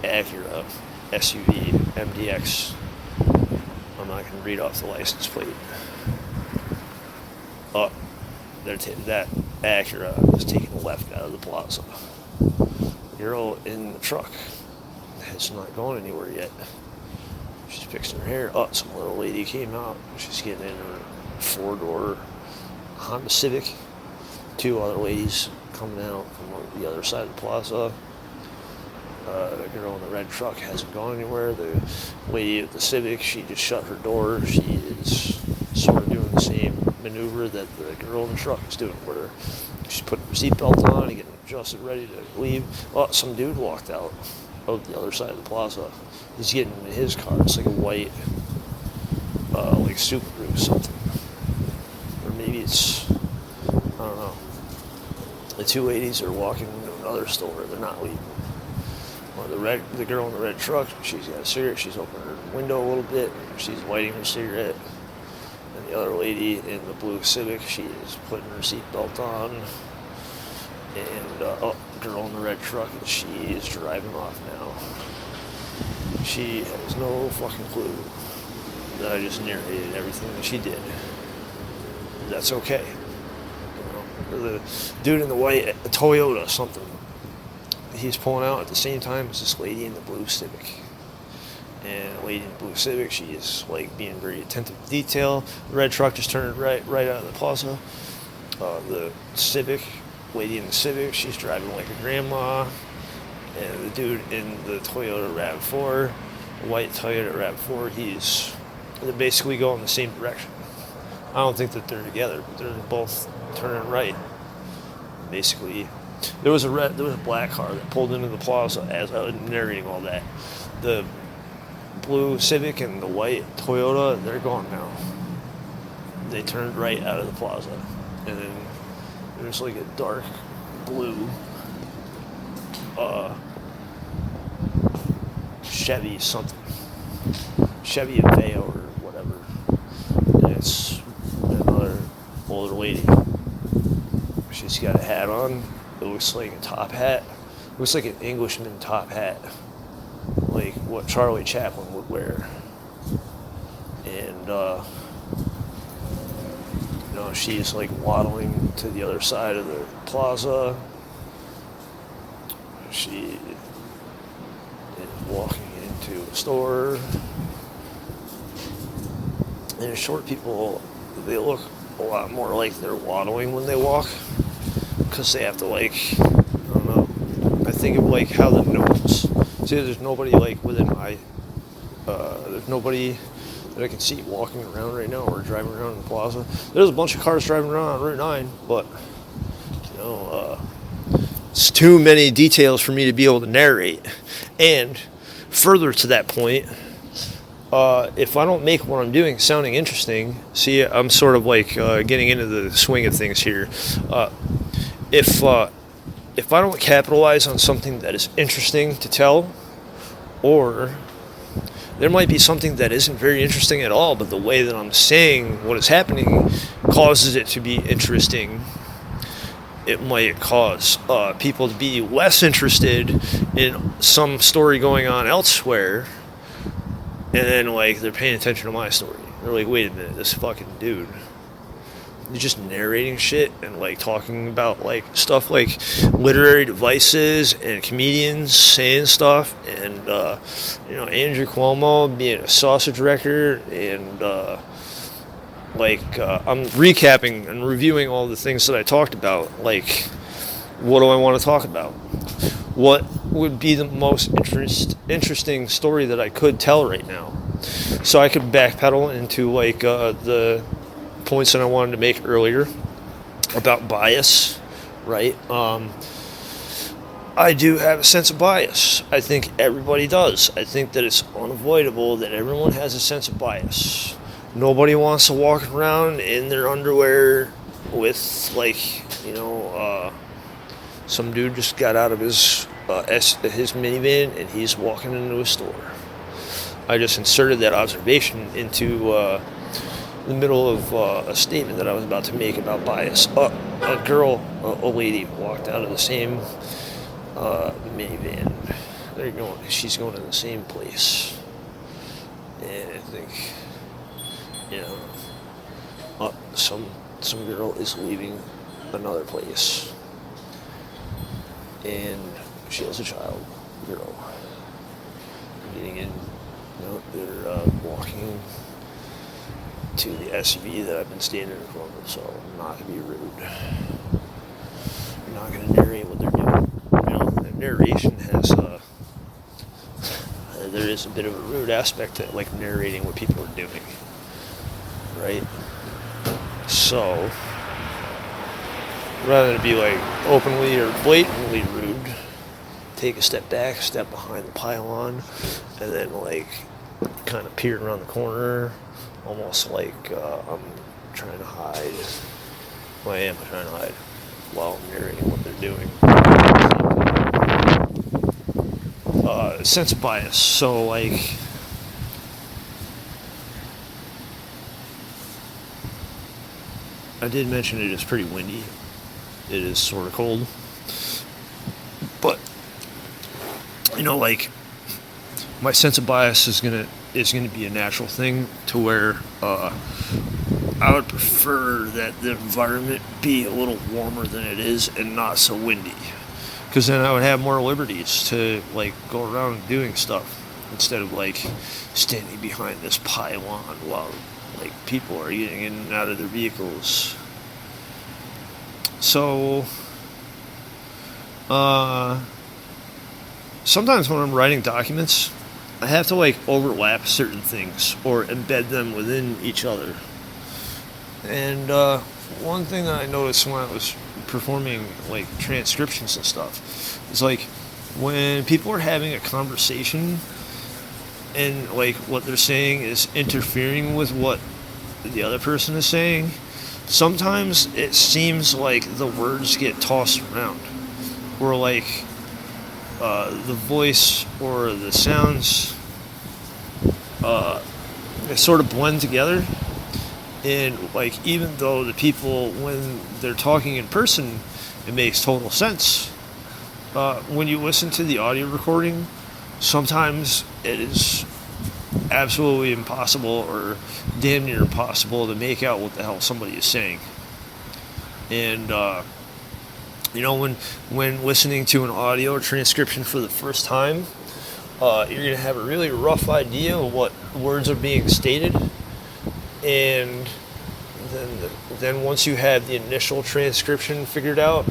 Acura SUV MDX. I'm not going to read off the license plate. Oh, that Acura is taking a left out of the plaza. The girl in the truck is not going anywhere yet. She's fixing her hair. Oh, some little lady came out. She's getting in her four-door Honda Civic. Two other ladies coming out from the other side of the plaza. The girl in the red truck hasn't gone anywhere. The lady at the Civic, she just shut her door. She is sort of doing the same maneuver that the girl in the truck is doing, where she's putting her seatbelt on and getting adjusted, ready to leave. Oh, some dude walked out of the other side of the plaza. He's getting in his car. It's like a white, like Subaru or something. Or maybe it's, I don't know. The two ladies are walking into another store. They're not leaving. The girl in the red truck, she's got a cigarette. She's opening her window a little bit. She's lighting her cigarette. And the other lady in the blue Civic, she is putting her seatbelt on. And the girl in the red truck, she is driving off now. She has no fucking clue that I just narrated everything that she did. That's okay. You know, the dude in the white Toyota something, he's pulling out at the same time as this lady in the blue Civic. And the lady in the blue Civic, she is like being very attentive to detail. The red truck just turned right out of the plaza. The Civic, lady in the Civic, she's driving like a grandma. And the dude in the Toyota RAV4, the white Toyota RAV4, they're basically going the same direction. I don't think that they're together, but they're both turning right. Basically, there was a black car that pulled into the plaza as I was narrating all that. The blue Civic and the white Toyota, they're gone now. They turned right out of the plaza. And then there's like a dark blue Chevy something. Chevy Aveo or whatever. And it's another older lady. She's got a hat on. It looks like a top hat. It looks like an Englishman top hat. Like what Charlie Chaplin would wear. And, she's like waddling to the other side of the plaza. She is walking into a store. And short people, they look a lot more like they're waddling when they walk. Because they have to I don't know, I think of like how the notes, see there's nobody like within there's nobody that I can see walking around right now or driving around in the plaza. There's a bunch of cars driving around on Route 9, but, it's too many details for me to be able to narrate. And further to that point, if I don't make what I'm doing sounding interesting, see, I'm sort of getting into the swing of things here. If I don't capitalize on something that is interesting to tell, or there might be something that isn't very interesting at all, but the way that I'm saying what is happening causes it to be interesting, it might cause people to be less interested in some story going on elsewhere, and then they're paying attention to my story. They're like, wait a minute, this fucking dude, you're just narrating shit and talking about stuff like literary devices and comedians saying stuff, and Andrew Cuomo being a sausage wrecker, and I'm recapping and reviewing all the things that I talked about. What do I want to talk about? What would be the most interesting story that I could tell right now? So I could backpedal into the points that I wanted to make earlier about bias, right? I do have a sense of bias. I think everybody does. I think that it's unavoidable that everyone has a sense of bias. Nobody wants to walk around in their underwear with Some dude just got out of his minivan and he's walking into a store. I just inserted that observation into the middle of a statement that I was about to make about bias. A lady walked out of the same minivan. She's going to the same place. And I think, some girl is leaving another place. And she has a child, girl. Getting in, they're walking to the SUV that I've been standing in front of, so I'm not going to be rude. I'm not going to narrate what they're doing. The narration has there is a bit of a rude aspect to like narrating what people are doing, right? So rather than be like openly or blatantly rude, take a step back, step behind the pylon, and then like kind of peer around the corner, almost like I'm trying to hide. Well, I am trying to hide while narrating what they're doing. Sense of bias. So like, I did mention it is pretty windy. It is sort of cold, but like my sense of bias is gonna be a natural thing to where I would prefer that the environment be a little warmer than it is and not so windy, because then I would have more liberties to like go around doing stuff instead of like standing behind this pylon while like people are getting in and out of their vehicles. So sometimes when I'm writing documents, I have to like overlap certain things or embed them within each other. And one thing that I noticed when I was performing like transcriptions and stuff is like when people are having a conversation and like what they're saying is interfering with what the other person is saying, sometimes it seems like the words get tossed around, or like the voice or the sounds they sort of blend together. And like, even though the people, when they're talking in person, it makes total sense, when you listen to the audio recording, sometimes it is absolutely impossible or damn near impossible to make out what the hell somebody is saying. And when listening to an audio transcription for the first time, you're going to have a really rough idea of what words are being stated. And then once you have the initial transcription figured out,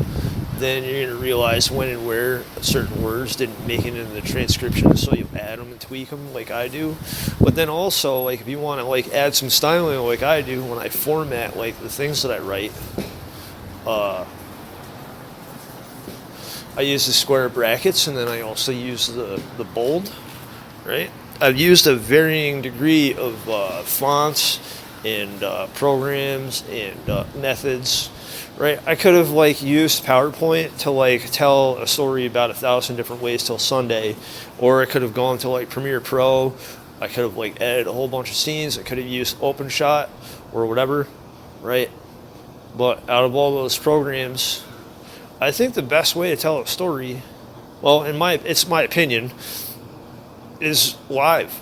then you're going to realize when and where certain words didn't make it into the transcription, so you add them and tweak them like I do. But then also, like, if you want to like add some styling like I do when I format like the things that I write, I use the square brackets, and then I also use the bold, right? I've used a varying degree of fonts and programs and methods, right? I could have like used PowerPoint to like tell a story about 1,000 different ways till Sunday, or I could have gone to like Premiere Pro. I could have like edited a whole bunch of scenes. I could have used OpenShot or whatever, right? But out of all those programs, I think the best way to tell a story, well, it's my opinion, is live.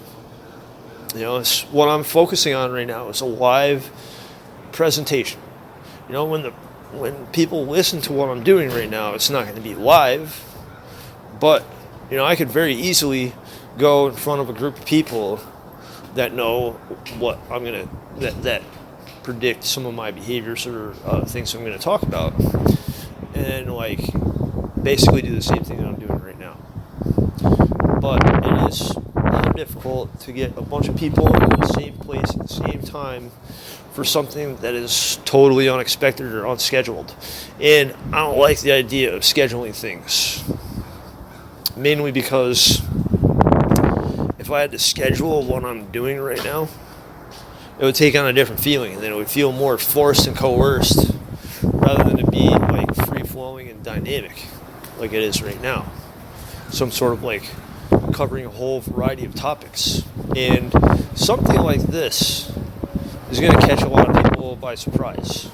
It's what I'm focusing on right now is a live presentation. When people listen to what I'm doing right now, it's not going to be live, but I could very easily go in front of a group of people that know what I'm going to that predict some of my behaviors or things I'm going to talk about, and like basically do the same thing that I'm doing right now. But it is difficult to get a bunch of people in the same place at the same time for something that is totally unexpected or unscheduled. And I don't like the idea of scheduling things, mainly because if I had to schedule what I'm doing right now, it would take on a different feeling, and then it would feel more forced and coerced rather than to be like free-flowing and dynamic. like it is right now. Some sort of like covering a whole variety of topics. And something like this is going to catch a lot of people by surprise,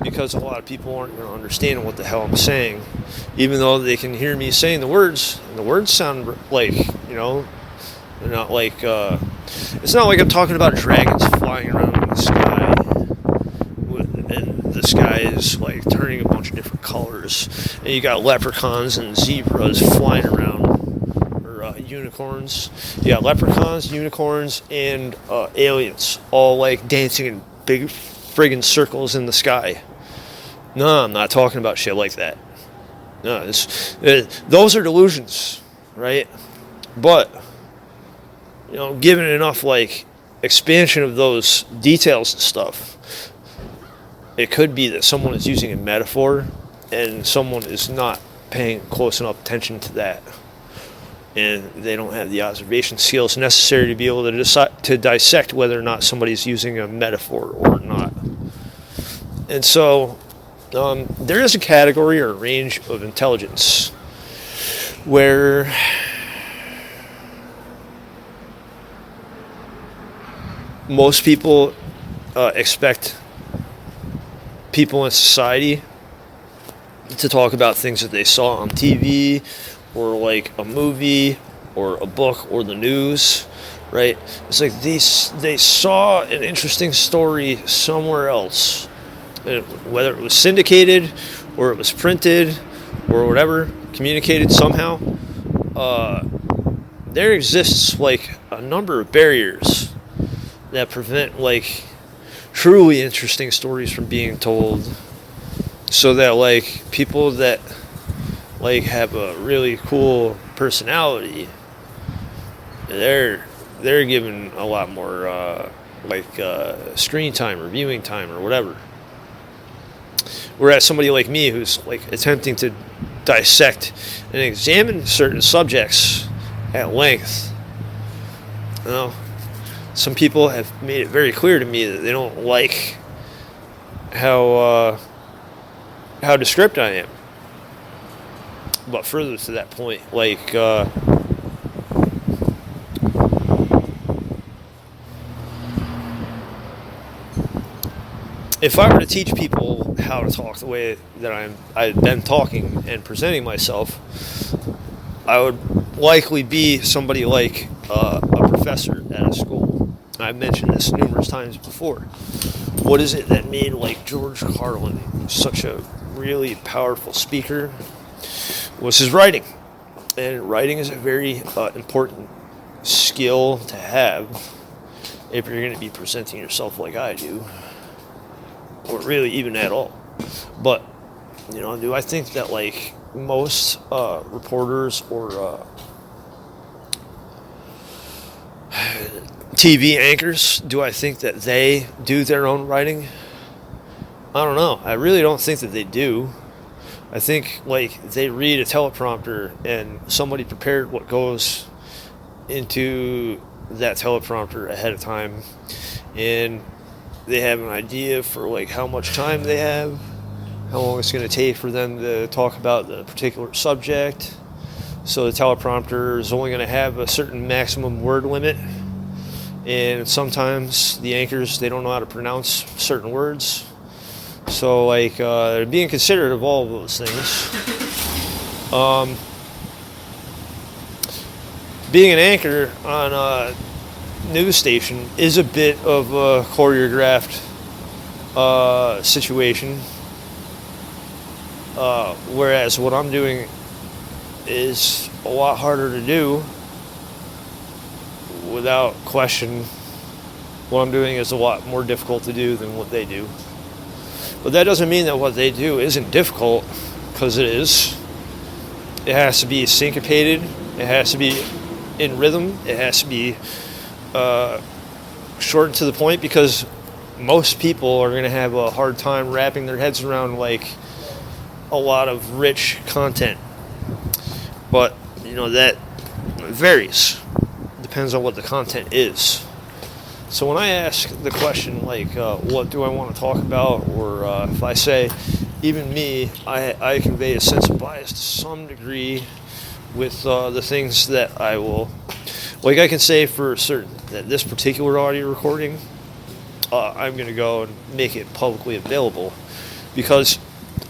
because a lot of people aren't going to understand what the hell I'm saying, even though they can hear me saying the words, and the words sound like, they're not like, it's not like I'm talking about dragons flying around in the sky, and the sky is like turning a bunch of different colors, and you got leprechauns and zebras flying around, or unicorns. You got leprechauns, unicorns, and aliens all like dancing in big friggin' circles in the sky. No, I'm not talking about shit like that. No, those are delusions, right? But, given enough like expansion of those details and stuff, it could be that someone is using a metaphor and someone is not paying close enough attention to that, and they don't have the observation skills necessary to be able to dissect whether or not somebody's using a metaphor or not. And so there is a category or a range of intelligence where most people expect people in society to talk about things that they saw on TV or like a movie or a book or the news, right? It's like they saw an interesting story somewhere else, whether it was syndicated or it was printed or whatever, communicated somehow. There exists like a number of barriers that prevent like truly interesting stories from being told, so that like people that like have a really cool personality, they're given a lot more screen time or viewing time or whatever. Whereas somebody like me who's like attempting to dissect and examine certain subjects at length, some people have made it very clear to me that they don't like how descriptive I am. But further to that point, like if I were to teach people how to talk the way that I've been talking and presenting myself, I would likely be somebody like a professor at a school. I've mentioned this numerous times before. What is it that made like George Carlin such a really powerful speaker? Was his writing. And writing is a very important skill to have if you're going to be presenting yourself like I do, or really even at all. But, do I think that like most reporters or TV anchors, do I think that they do their own writing? I don't know. I really don't think that they do. I think like they read a teleprompter and somebody prepared what goes into that teleprompter ahead of time, and they have an idea for like how much time they have, how long it's going to take for them to talk about the particular subject. So the teleprompter is only going to have a certain maximum word limit, and sometimes the anchors, they don't know how to pronounce certain words. So like being considerate of all of those things. Being an anchor on a news station is a bit of a choreographed situation, whereas what I'm doing is a lot harder to do. Without question, what I'm doing is a lot more difficult to do than what they do. But that doesn't mean that what they do isn't difficult, because it is. It has to be syncopated. It has to be in rhythm. It has to be short and to the point, because most people are going to have a hard time wrapping their heads around like a lot of rich content. But, that varies. Depends on what the content is. So when I ask the question like, what do I want to talk about, or if I say, even me, I convey a sense of bias to some degree with the things that I will, like I can say for certain that this particular audio recording, I'm going to go and make it publicly available because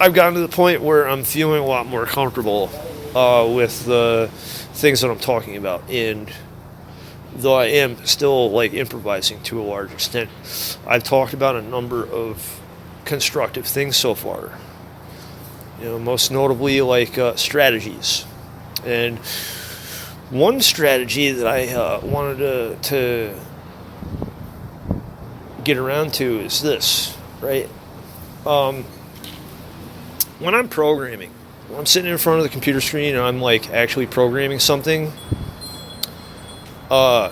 I've gotten to the point where I'm feeling a lot more comfortable with the things that I'm talking about. And though I am still like improvising to a large extent, I've talked about a number of constructive things so far. You know, most notably like strategies. And one strategy that I wanted to get around to is this, right? When I'm programming, when I'm sitting in front of the computer screen and I'm like actually programming something, I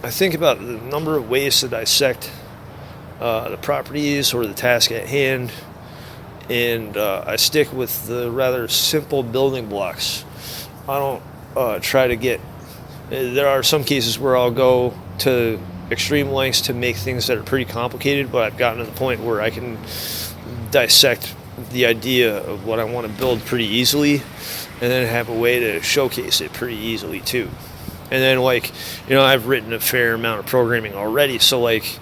think about the number of ways to dissect the properties or the task at hand, and I stick with the rather simple building blocks. I don't try to get. There are some cases where I'll go to extreme lengths to make things that are pretty complicated, but I've gotten to the point where I can dissect the idea of what I want to build pretty easily, and then have a way to showcase it pretty easily too. And then, like, you know, I've written a fair amount of programming already, so like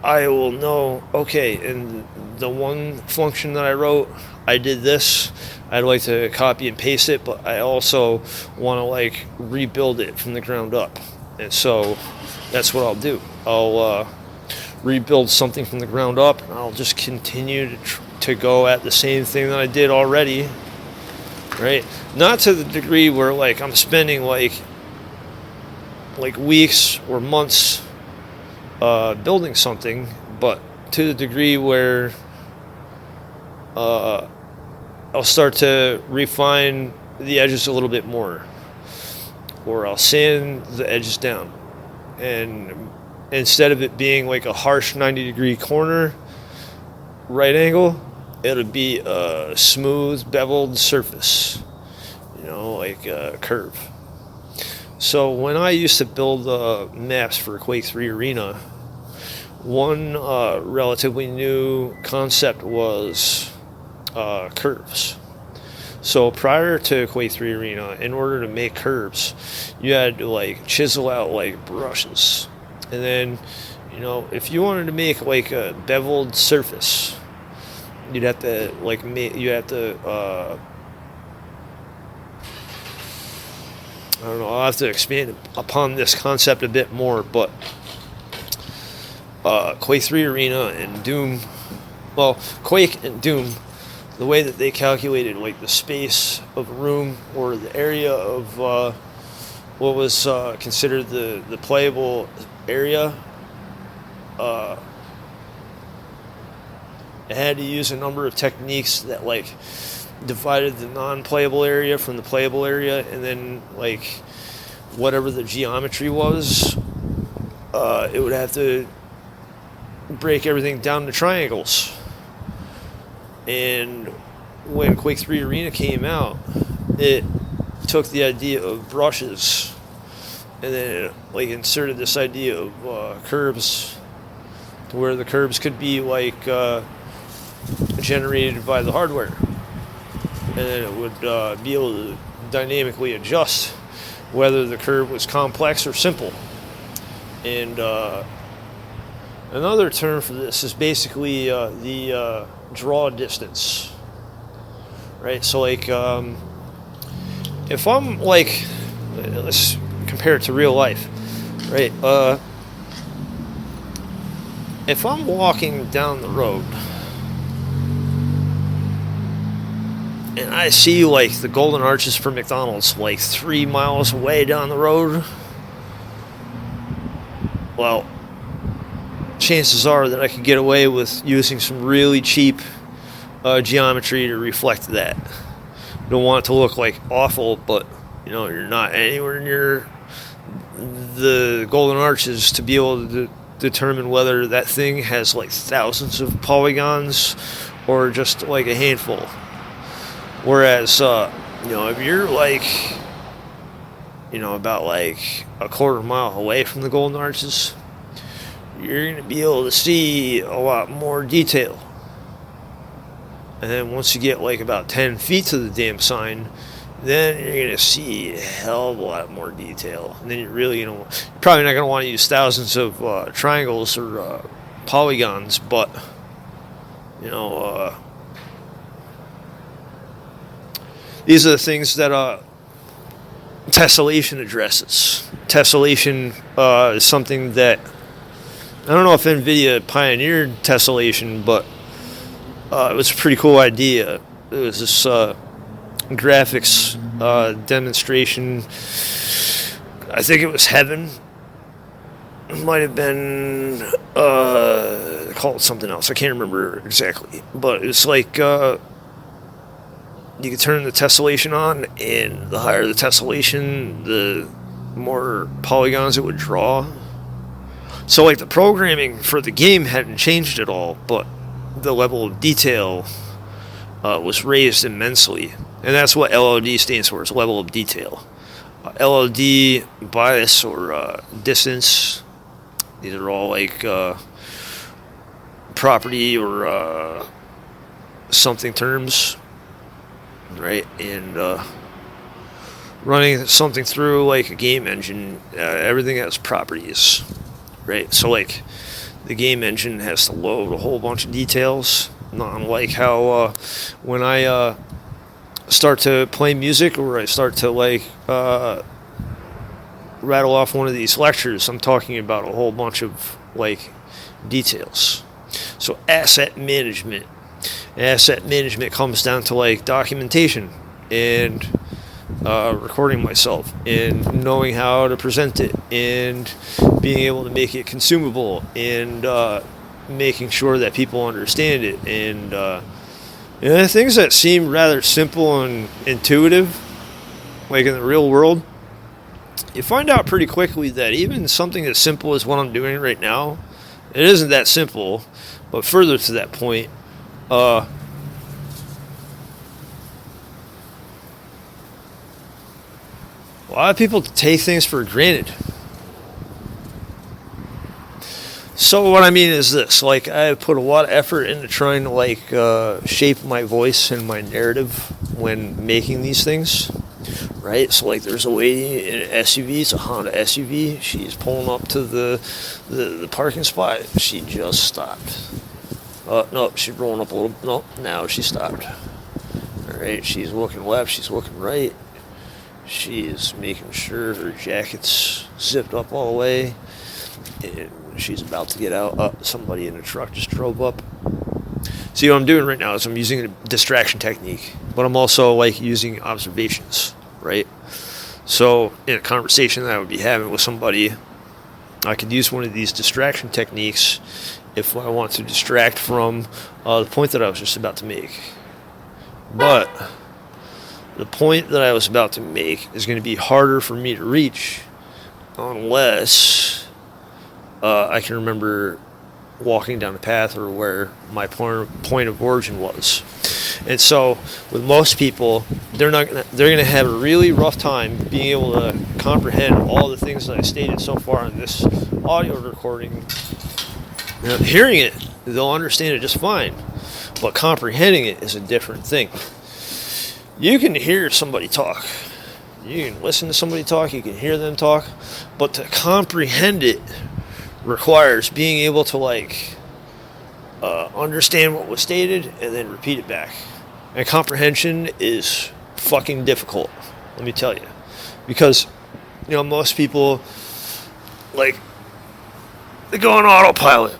I will know, okay, in the one function that I wrote, I did this. I'd like to copy and paste it, but I also want to like rebuild it from the ground up. And so that's what I'll do. I'll rebuild something from the ground up, and I'll just continue to go at the same thing that I did already, right? Not to the degree where like I'm spending like weeks or months building something, but to the degree where I'll start to refine the edges a little bit more, or I'll sand the edges down, and instead of it being like a harsh 90-degree corner right angle, it'll be a smooth beveled surface, you know, like a curve. So when I used to build maps for Quake 3 Arena, one relatively new concept was curves. So prior to Quake 3 Arena, in order to make curves, you had to like chisel out like brushes. And then, you know, if you wanted to make like a beveled surface, you'd have to like I don't know, I'll have to expand upon this concept a bit more, but Quake 3 Arena and Doom, well, Quake and Doom, the way that they calculated like the space of a room or the area of what was considered the playable area, it had to use a number of techniques that like divided the non-playable area from the playable area, and then like whatever the geometry was, it would have to break everything down to triangles. And when Quake 3 Arena came out, it took the idea of brushes and then it like inserted this idea of curves, to where the curves could be like generated by the hardware, and then it would be able to dynamically adjust whether the curve was complex or simple. And another term for this is basically the draw distance, right? So like if I'm like, let's compare it to real life, right? If I'm walking down the road and I see like the Golden Arches for McDonald's like 3 miles away down the road, well, chances are that I could get away with using some really cheap geometry to reflect that. You don't want it to look like awful, but you know, you're not anywhere near the Golden Arches to be able to determine whether that thing has like thousands of polygons or just like a handful. Whereas, you know, if you're like, you know, about like a quarter mile away from the Golden Arches, you're going to be able to see a lot more detail. And then once you get like about 10 feet to the damn sign, then you're going to see a hell of a lot more detail. And then you're probably not going to want to use thousands of triangles or polygons, but, these are the things that tessellation addresses. Tessellation is something that, I don't know if NVIDIA pioneered tessellation, but it was a pretty cool idea. It was this graphics demonstration. I think it was Heaven. It might have been called something else. I can't remember exactly. But it's like you could turn the tessellation on, and the higher the tessellation, the more polygons it would draw. So like the programming for the game hadn't changed at all, but the level of detail was raised immensely. And that's what LOD stands for, is level of detail. LOD, bias, or distance, these are all like property or something terms, right? And running something through like a game engine, everything has properties, right? So like the game engine has to load a whole bunch of details, not unlike how when I start to play music, or I start to like rattle off one of these lectures, I'm talking about a whole bunch of like details. So asset management comes down to like documentation and recording myself and knowing how to present it and being able to make it consumable and making sure that people understand it, and things that seem rather simple and intuitive, like in the real world, you find out pretty quickly that even something as simple as what I'm doing right now, it isn't that simple. But further to that point, a lot of people take things for granted. So what I mean is this, like I put a lot of effort into trying to like shape my voice and my narrative when making these things, right? So like there's a lady in an SUV, it's a Honda SUV, she's pulling up to the parking spot, she just stopped. No, she's rolling up a little, no, now she stopped. Alright, she's looking left, she's looking right, she's making sure her jacket's zipped up all the way, and she's about to get out. Somebody in a truck just drove up. See, what I'm doing right now is I'm using a distraction technique, but I'm also like using observations, right? So in a conversation that I would be having with somebody, I could use one of these distraction techniques if I want to distract from the point that I was just about to make. But the point that I was about to make is going to be harder for me to reach unless I can remember walking down the path or where my point of origin was. And so with most people, they're going to have a really rough time being able to comprehend all the things that I stated so far in this audio recording. Hearing it, they'll understand it just fine, but comprehending it is a different thing. You can hear somebody talk, you can listen to somebody talk, you can hear them talk, but to comprehend it requires being able to like understand what was stated and then repeat it back. And comprehension is fucking difficult, let me tell you, because most people like they go on autopilot,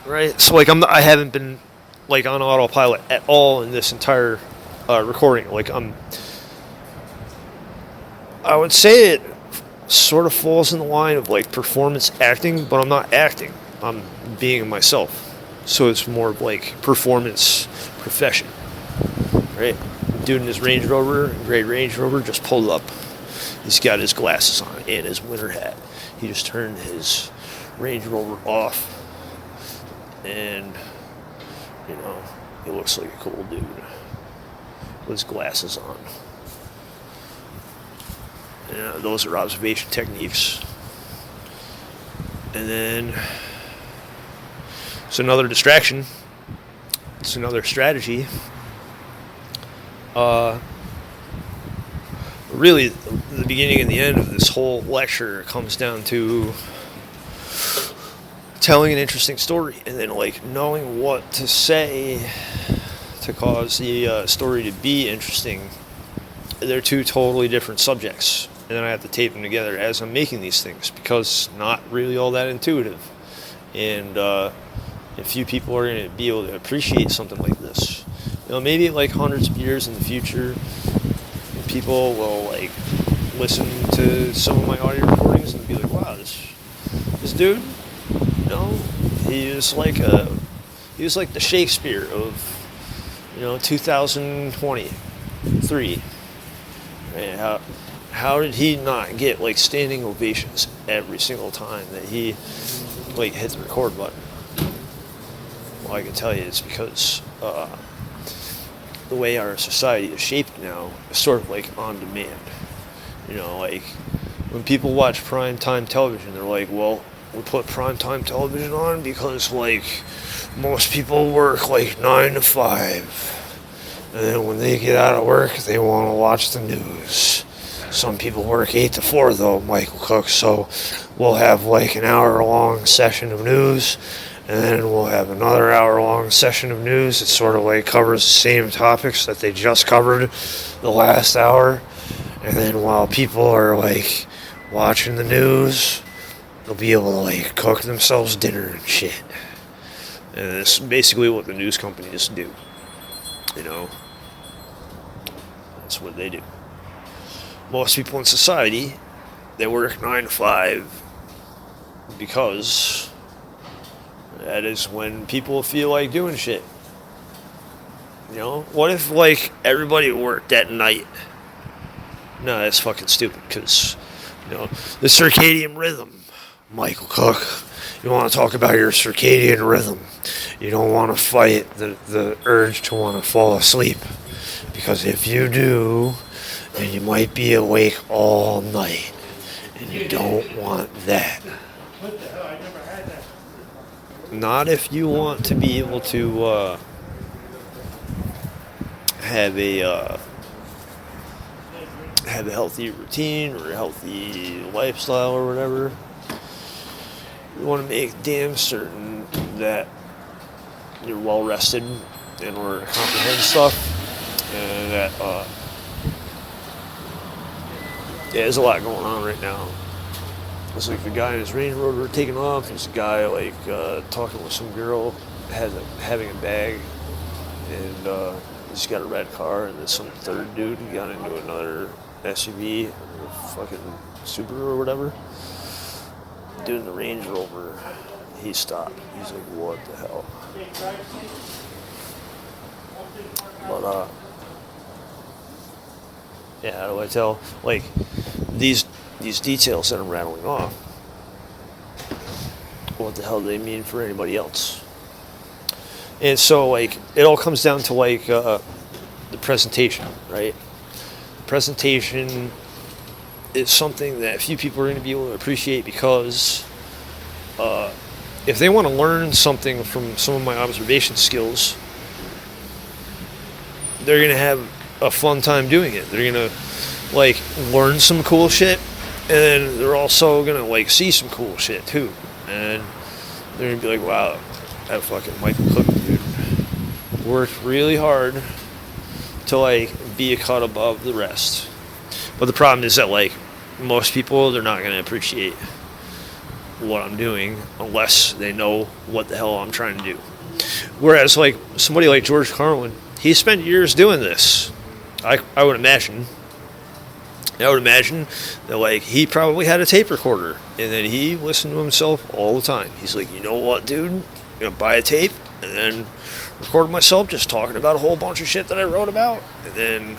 right? So like I haven't been like on autopilot at all in this entire recording. Like I would say it sort of falls in the line of like performance acting, but I'm not acting, I'm being myself. So it's more of like performance profession, right? Dude in his Range Rover, gray Range Rover, just pulled up. He's got his glasses on and his winter hat. He just turned his Range Rover off, and he looks like a cool dude with his glasses on. Those are observation techniques. And then it's another distraction. It's another strategy Really, the beginning and the end of this whole lecture comes down to telling an interesting story and then like knowing what to say to cause the story to be interesting. They're two totally different subjects, and then I have to tape them together as I'm making these things because it's not really all that intuitive, and few people are going to be able to appreciate something like this. Maybe like hundreds of years in the future, people will like listen to some of my audio recordings and be like, "Wow, this dude, he was like the Shakespeare of 2023. Man, how did he not get like standing ovations every single time that he like hit the record button?" Well, I can tell you it's because the way our society is shaped now is sort of like on demand. Like when people watch primetime television, they're like, well, we put primetime television on because like most people work like 9 to 5. And then when they get out of work, they want to watch the news. Some people work 8 to 4 though, Michael Cook, so we'll have like an hour-long session of news, and then we'll have another hour-long session of news. It sort of like covers the same topics that they just covered the last hour. And then while people are like watching the news, they'll be able to like cook themselves dinner and shit. And it's basically what the news companies do. That's what they do. Most people in society, they work 9 to 5 because that is when people feel like doing shit. What if like everybody worked at night? No, that's fucking stupid because, the circadian rhythm, Michael Cook. You want to talk about your circadian rhythm. You don't want to fight the urge to want to fall asleep. Because if you do, then you might be awake all night. And you don't want that. What the hell? I never had that. Not if you want to be able to have a healthy routine or a healthy lifestyle or whatever. You want to make damn certain that you're well rested in order to comprehend stuff, and that there's a lot going on right now. There's like the guy in his Range Rover taking off. There's a guy like talking with some girl having a bag, and he's got a red car, and then some third dude got into another SUV, a fucking Subaru or whatever. Dude in the Range Rover, he stopped. He's like, what the hell? But yeah, how do I tell? Like these details that I'm rattling off, what the hell do they mean for anybody else? And so like it all comes down to like the presentation, right? Presentation is something that few people are going to be able to appreciate because if they want to learn something from some of my observation skills, they're going to have a fun time doing it. They're going to like learn some cool shit, and then they're also going to like see some cool shit too. And they're going to be like, wow, that fucking Michael Cook dude worked really hard to like be a cut above the rest. But the problem is that like most people, they're not going to appreciate what I'm doing unless they know what the hell I'm trying to do. Whereas like somebody like George Carlin, he spent years doing this. I would imagine that like he probably had a tape recorder and then he listened to himself all the time. He's like, you know what, dude? I'm going to buy a tape and then record myself just talking about a whole bunch of shit that I wrote about. And then,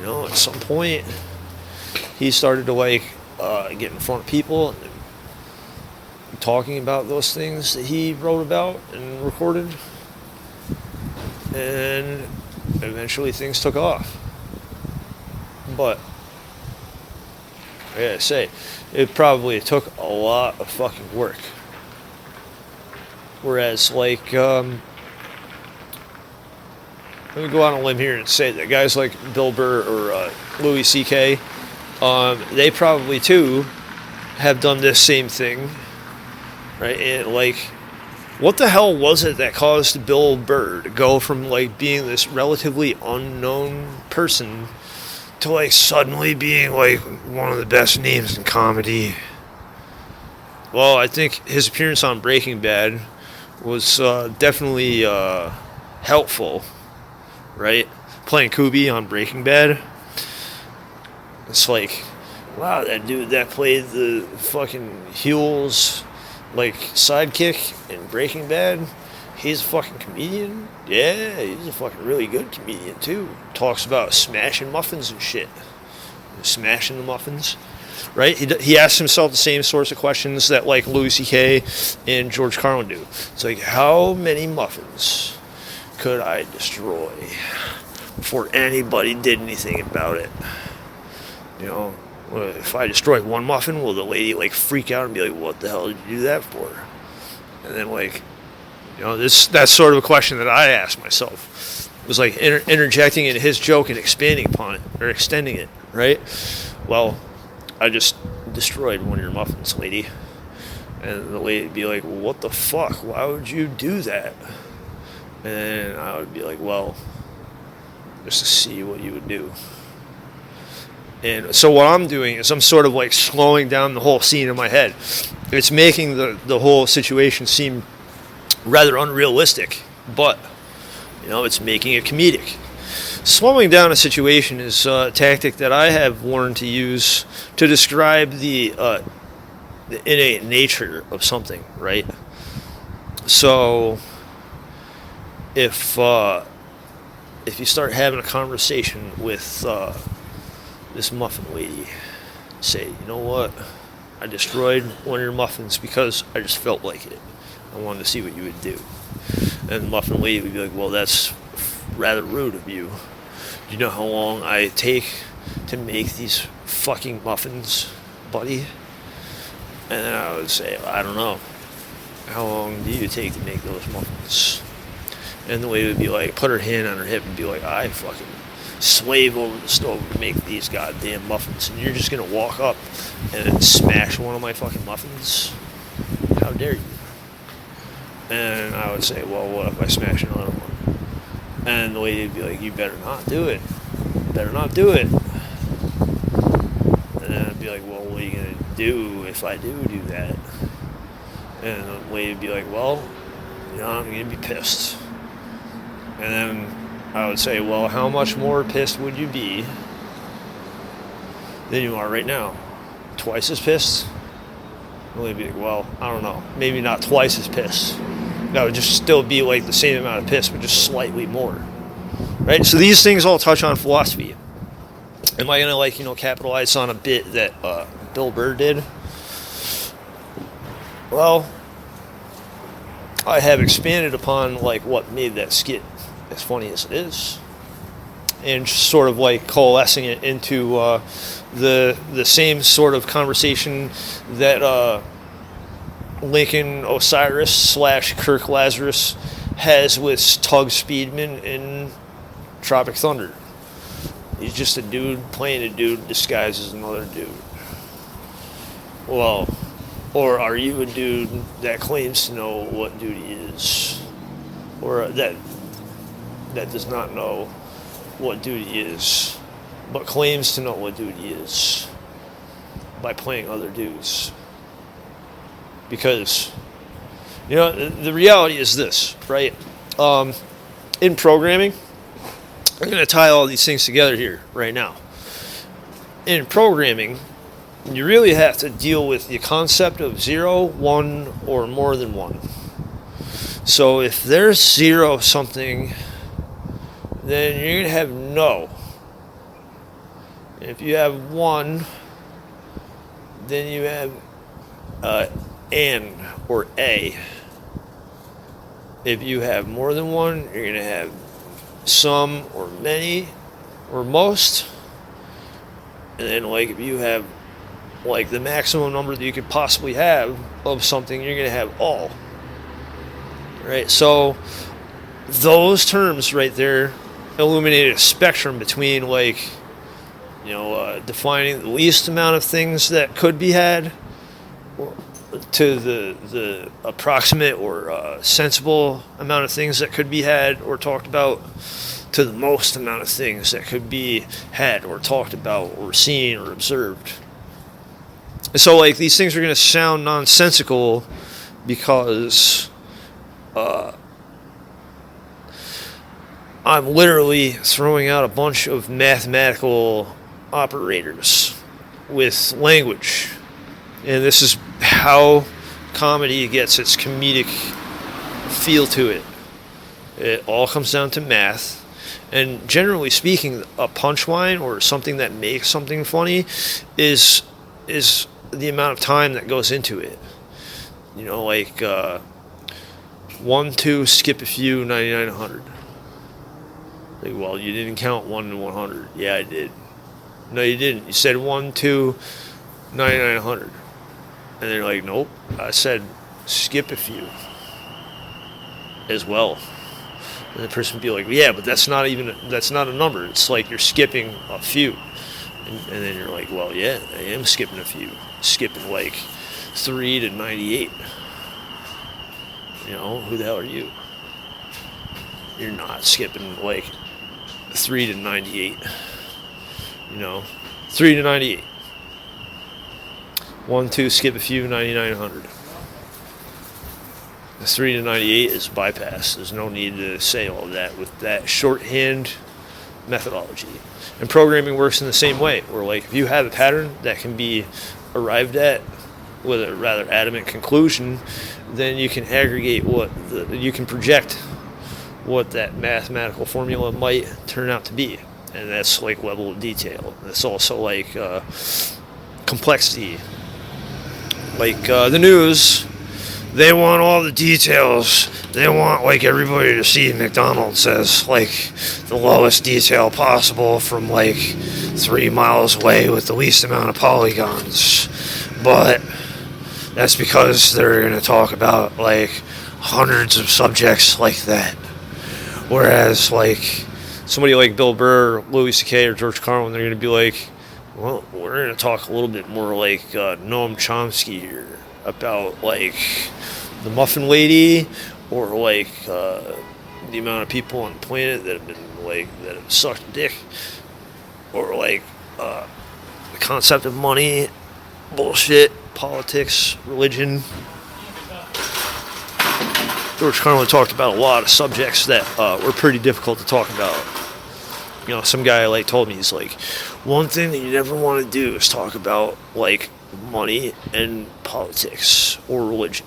at some point, he started to like get in front of people and talking about those things that he wrote about and recorded. And eventually things took off. But I gotta say, it probably took a lot of fucking work. Whereas like me go out on a limb here and say that guys like Bill Burr or Louis C.K., they probably too have done this same thing, right? And like, what the hell was it that caused Bill Burr to go from like being this relatively unknown person to like suddenly being like one of the best names in comedy? Well, I think his appearance on Breaking Bad was definitely helpful, right? Playing Kubi on Breaking Bad, it's like, wow, that dude that played the fucking Huel's like sidekick in Breaking Bad, he's a fucking comedian. Yeah, he's a fucking really good comedian too. Talks about smashing muffins and shit. Smashing the muffins, right? He asks himself the same sorts of questions that like Louis C.K. and George Carlin do. It's like, how many muffins could I destroy before anybody did anything about it? You know, if I destroy one muffin, will the lady like freak out and be like, what the hell did you do that for? And then like, you know, that's sort of a question that I asked myself. It was like interjecting in his joke and expanding upon it, or extending it, right? Well, I just destroyed one of your muffins, lady. And the lady would be like, well, what the fuck? Why would you do that? And I would be like, well, just to see what you would do. And so what I'm doing is I'm sort of like slowing down the whole scene in my head. It's making the whole situation seem rather unrealistic, but, you know, it's making it comedic. Slowing down a situation is a tactic that I have learned to use to describe the innate nature of something, right? So if you start having a conversation with this muffin lady, say, you know what, I destroyed one of your muffins because I just felt like it. I wanted to see what you would do. And the muffin lady would be like, well, that's rather rude of you. Do you know how long I take to make these fucking muffins, buddy? And then I would say, I don't know. How long do you take to make those muffins? And the lady would be like, put her hand on her hip and be like, I fucking slave over the stove to make these goddamn muffins, and you're just gonna walk up and smash one of my fucking muffins? How dare you? And I would say, well, what if I smash another one? And the lady would be like, you better not do it. Better not do it. And then I'd be like, well, what are you gonna do if I do that? And the lady would be like, well, you know, I'm gonna be pissed. And then I would say, well, how much more pissed would you be than you are right now? Twice as pissed? And they'd be like, well, I don't know. Maybe not twice as pissed. That would just still be like the same amount of pissed, but just slightly more. Right? So these things all touch on philosophy. Am I going to, like, you know, capitalize on a bit that Bill Burr did? Well, I have expanded upon, like, what made that skit as funny as it is, and just sort of like coalescing it into the same sort of conversation that Lincoln Osiris / Kirk Lazarus has with Tug Speedman in Tropic Thunder. He's just a dude playing a dude disguised as another dude. Well, or are you a dude that claims to know what duty is, or that does not know what duty is, but claims to know what duty is by playing other dudes? Because, you know, the reality is this, right? In programming, I'm going to tie all these things together here right now. In programming, you really have to deal with the concept of 0, 1, or more than 1. So if there's 0 something, then you're going to have no. If you have 1, then you have and or a. If you have more than 1, you're going to have some or many or most. And then, like, if you have, like, the maximum number that you could possibly have of something, you're going to have all. Right? So those terms right there illuminated a spectrum between like, defining the least amount of things that could be had, to the approximate or sensible amount of things that could be had or talked about, to the most amount of things that could be had or talked about or seen or observed. And so, like, these things are going to sound nonsensical because I'm literally throwing out a bunch of mathematical operators with language. And this is how comedy gets its comedic feel to it. It all comes down to math. And generally speaking, a punchline or something that makes something funny is the amount of time that goes into it. Like 1, 2, skip a few, 99, 100. Like, well, you didn't count 1 to 100. Yeah, I did. No, you didn't. You said 1, 2, 99, 100. And they're like, nope. I said skip a few as well. And the person would be like, yeah, but that's not a number. It's like you're skipping a few. And then you're like, well, yeah, I am skipping a few. Skipping like 3 to 98. Who the hell are you? You're not skipping like 3 to 98. 3 to 98. 1, 2, skip a few, 99, 100. The 3 to 98 is bypass. There's no need to say all of that with that shorthand methodology. And programming works in the same way, where like if you have a pattern that can be arrived at with a rather adamant conclusion, then you can aggregate you can project what that mathematical formula might turn out to be. And that's like level of detail. It's also like complexity. Like the news, they want all the details. They want like everybody to see McDonald's as like the lowest detail possible from like 3 miles away with the least amount of polygons. But that's because they're going to talk about like hundreds of subjects like that. Whereas like somebody like Bill Burr, Louis C.K., or George Carlin, they're going to be like, well, we're going to talk a little bit more like Noam Chomsky here about like the Muffin Lady, or like the amount of people on the planet that have been like that have sucked dick, or like the concept of money, bullshit, politics, religion. George Carlin talked about a lot of subjects that were pretty difficult to talk about. Some guy like told me, he's like, one thing that you never want to do is talk about like money and politics or religion.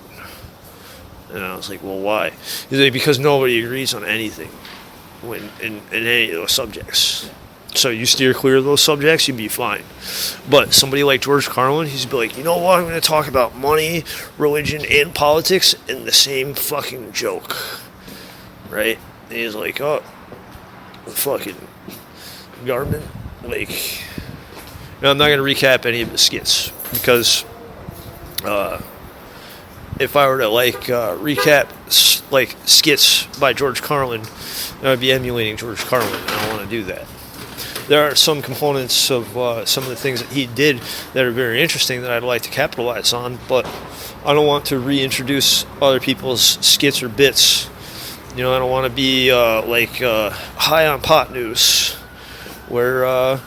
And I was like, well, why? He's like, because nobody agrees on anything in any of those subjects. So you steer clear of those subjects, you'd be fine. But somebody like George Carlin, he's be like, you know what? I'm going to talk about money, religion, and politics in the same fucking joke, right? And he's like, oh, the fucking government, like. Now, I'm not going to recap any of the skits because if I were to recap like skits by George Carlin, I would be emulating George Carlin, and I don't want to do that. There are some components of some of the things that he did that are very interesting that I'd like to capitalize on, but I don't want to reintroduce other people's skits or bits. I don't want to be high on pot news, where a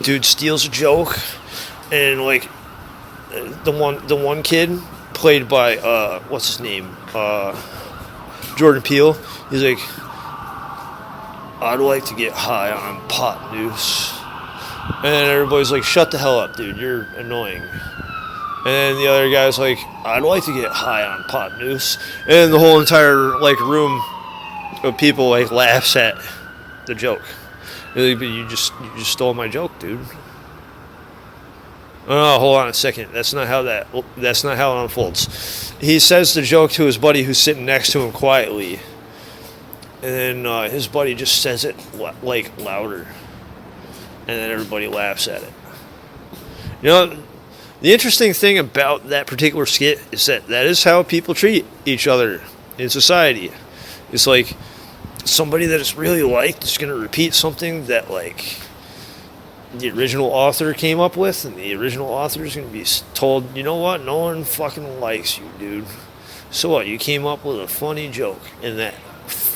dude steals a joke, and like the one kid played by what's his name, Jordan Peele. He's like, I'd like to get high on pot news. And then everybody's like, shut the hell up, dude, you're annoying. And then the other guy's like, I'd like to get high on pot news. And then the whole entire like room of people like laughs at the joke. Like, but you just stole my joke, dude. Oh, hold on a second. That's not how it unfolds. He says the joke to his buddy who's sitting next to him quietly. And then his buddy just says it like louder, and then everybody laughs at it. The interesting thing about that particular skit is that is how people treat each other in society. It's like somebody that is really liked is going to repeat something that like the original author came up with, and the original author is going to be told, you know what, no one fucking likes you, dude. So what, you came up with a funny joke, and that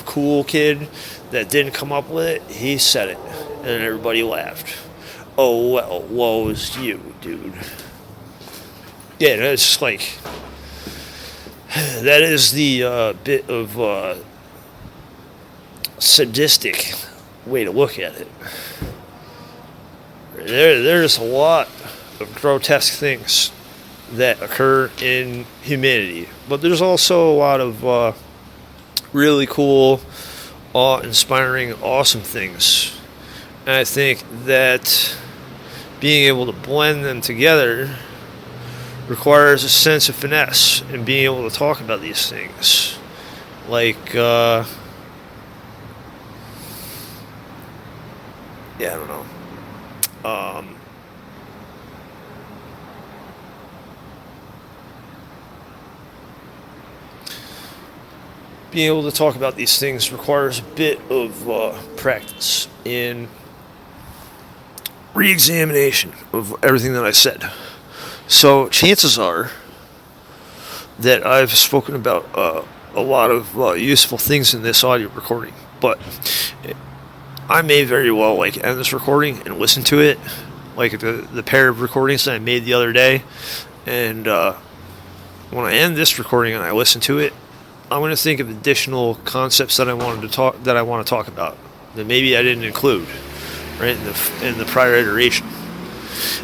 cool kid that didn't come up with it, he said it, and everybody laughed. Oh well, woe's you, dude. Yeah, it's just like, that is the bit of sadistic way to look at it. There's a lot of grotesque things that occur in humanity, but there's also a lot of really cool, awe-inspiring, awesome things. And I think that being able to blend them together requires a sense of finesse and being able to talk about these things. Like, yeah, I don't know. Being able to talk about these things requires a bit of practice in re-examination of everything that I said. So chances are that I've spoken about a lot of useful things in this audio recording, but I may very well like end this recording and listen to it, like the pair of recordings that I made the other day. And when I end this recording and I listen to it, I'm going to think of additional concepts that I want to talk about that maybe I didn't include, right, in the prior iteration.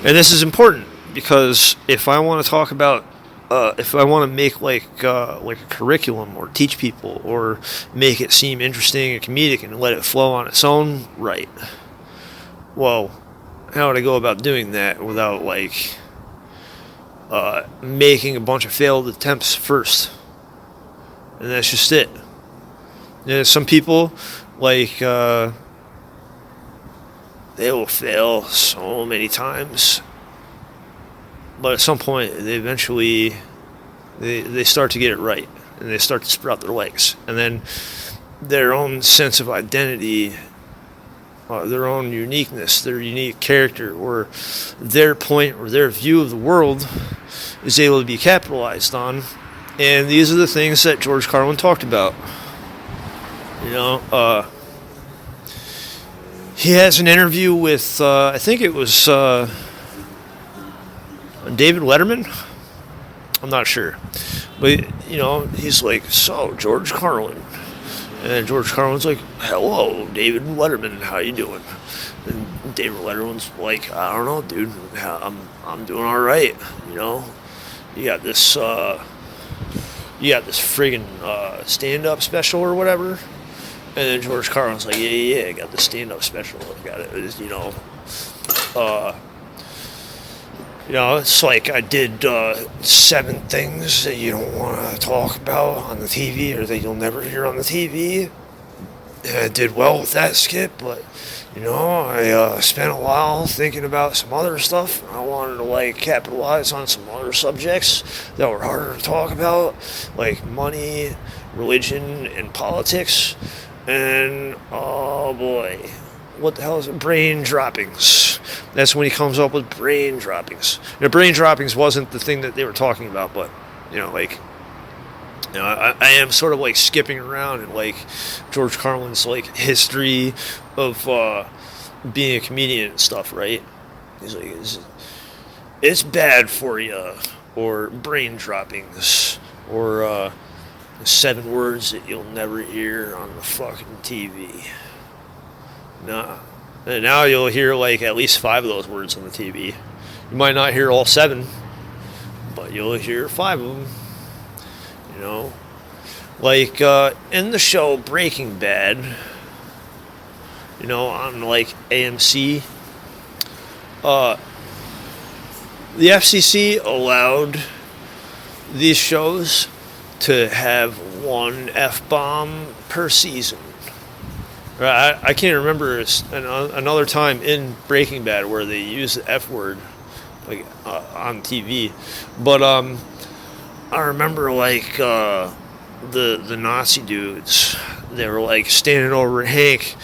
And this is important because if I want to talk about, if I want to make like a curriculum or teach people or make it seem interesting and comedic and let it flow on its own, right? Well, how would I go about doing that without like making a bunch of failed attempts first? And that's just it. And some people, like, they will fail so many times, but at some point, they eventually, they start to get it right, and they start to sprout their legs. And then their own sense of identity, their own uniqueness, their unique character, or their point or their view of the world is able to be capitalized on. And these are the things that George Carlin talked about. You know, he has an interview with, I think it was David Letterman. I'm not sure. But, you know, he's like, so, George Carlin. And George Carlin's like, hello, David Letterman, how you doing? And David Letterman's like, I don't know, dude. I'm doing all right, you know. You got this friggin' stand-up special or whatever. And then George Carlin's like, yeah, I got the stand-up special. I got it, you know. It's like I did 7 things that you don't want to talk about on the TV or that you'll never hear on the TV. And I did well with that skit, but, you know, I spent a while thinking about some other stuff. I wanted to, like, capitalize on some other subjects that were harder to talk about, like money, religion, and politics. And, oh boy, what the hell is it? Brain droppings. That's when he comes up with brain droppings. You know, brain droppings wasn't the thing that they were talking about, but, you know, like, you know, I am sort of like skipping around in like George Carlin's like history of being a comedian and stuff, right? He's like, it's bad for you, or brain droppings, or 7 words that you'll never hear on the fucking TV. Nah. And now you'll hear like at least 5 of those words on the TV. You might not hear all 7, but you'll hear 5 of them. You know, like in the show Breaking Bad, you know, on like AMC, the FCC allowed these shows to have 1 F-bomb per season. I can't remember another time in Breaking Bad where they use the F word like on TV, but I remember like the Nazi dudes, they were like standing over Hank,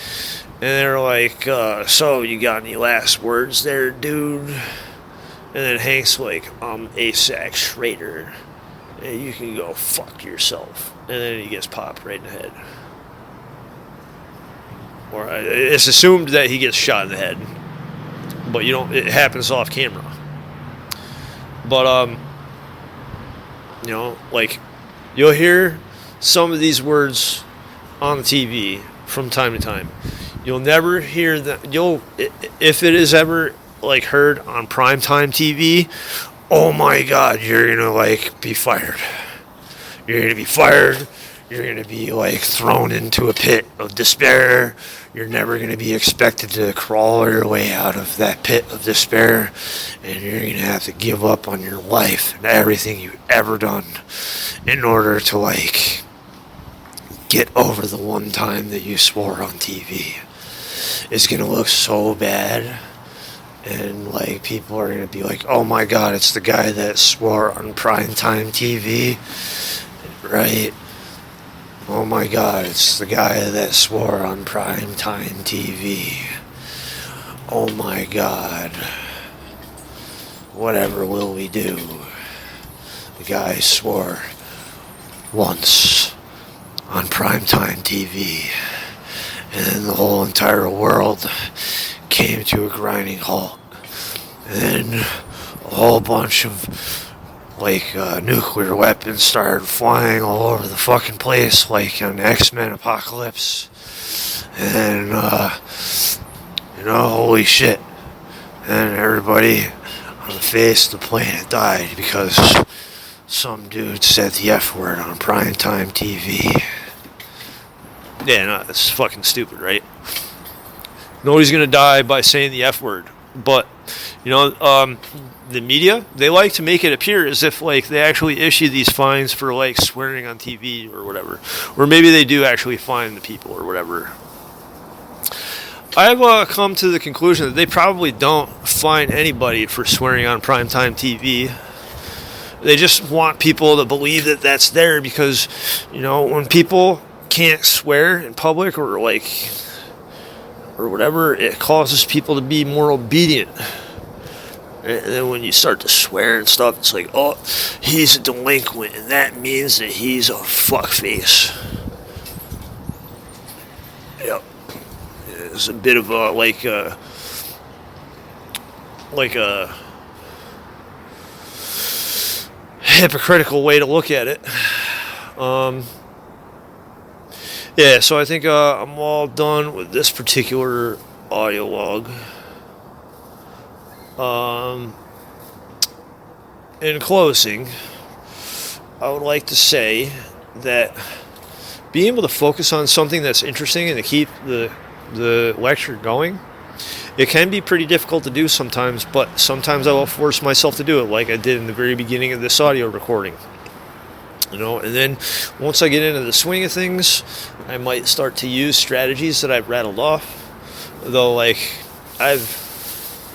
and they were like, so you got any last words there, dude? And then Hank's like, I'm A-Sack Schrader, and you can go fuck yourself. And then he gets popped right in the head. Or it's assumed that he gets shot in the head, but you don't. It happens off camera. But you know, like you'll hear some of these words on the TV from time to time. You'll never hear that. If it is ever like heard on primetime TV, oh my God, you're gonna like be fired. You're gonna be fired. You're going to be like thrown into a pit of despair. You're never going to be expected to crawl your way out of that pit of despair. And you're going to have to give up on your life and everything you've ever done in order to like get over the one time that you swore on TV. It's going to look so bad. And like people are going to be like, oh my God, it's the guy that swore on primetime TV. Right? Oh my God, it's the guy that swore on primetime TV. Oh my God. Whatever will we do? The guy swore once on primetime TV. And then the whole entire world came to a grinding halt. And then a whole bunch of nuclear weapons started flying all over the fucking place, like an X-Men apocalypse. And, holy shit. And everybody on the face of the planet died because some dude said the F word on primetime TV. Yeah, no, it's fucking stupid, right? Nobody's gonna die by saying the F word. But, the media, they like to make it appear as if like they actually issue these fines for like swearing on TV or whatever, or maybe they do actually fine the people or whatever. I've come to the conclusion that they probably don't fine anybody for swearing on primetime TV. They just want people to believe that that's there because, when people can't swear in public or whatever, it causes people to be more obedient. And then when you start to swear and stuff, it's like, oh, he's a delinquent, and that means that he's a fuckface. Yep. It's a bit of a, hypocritical way to look at it. Yeah, so I think I'm all done with this particular audio log. In closing, I would like to say that being able to focus on something that's interesting and to keep the lecture going, it can be pretty difficult to do sometimes, but sometimes I will force myself to do it like I did in the very beginning of this audio recording. And then once I get into the swing of things, I might start to use strategies that I've rattled off, though I've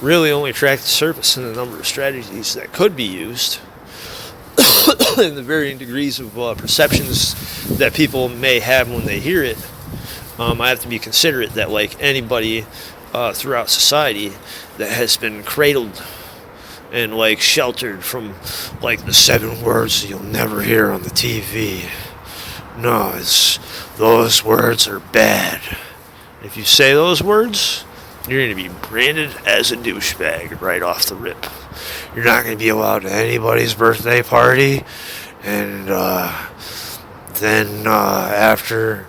really only tracked the surface in the number of strategies that could be used and the varying degrees of perceptions that people may have when they hear it. I have to be considerate that anybody throughout society that has been cradled and sheltered from the 7 words you'll never hear on the TV. No, those words are bad. If you say those words, you're going to be branded as a douchebag right off the rip. You're not going to be allowed to anybody's birthday party. And then after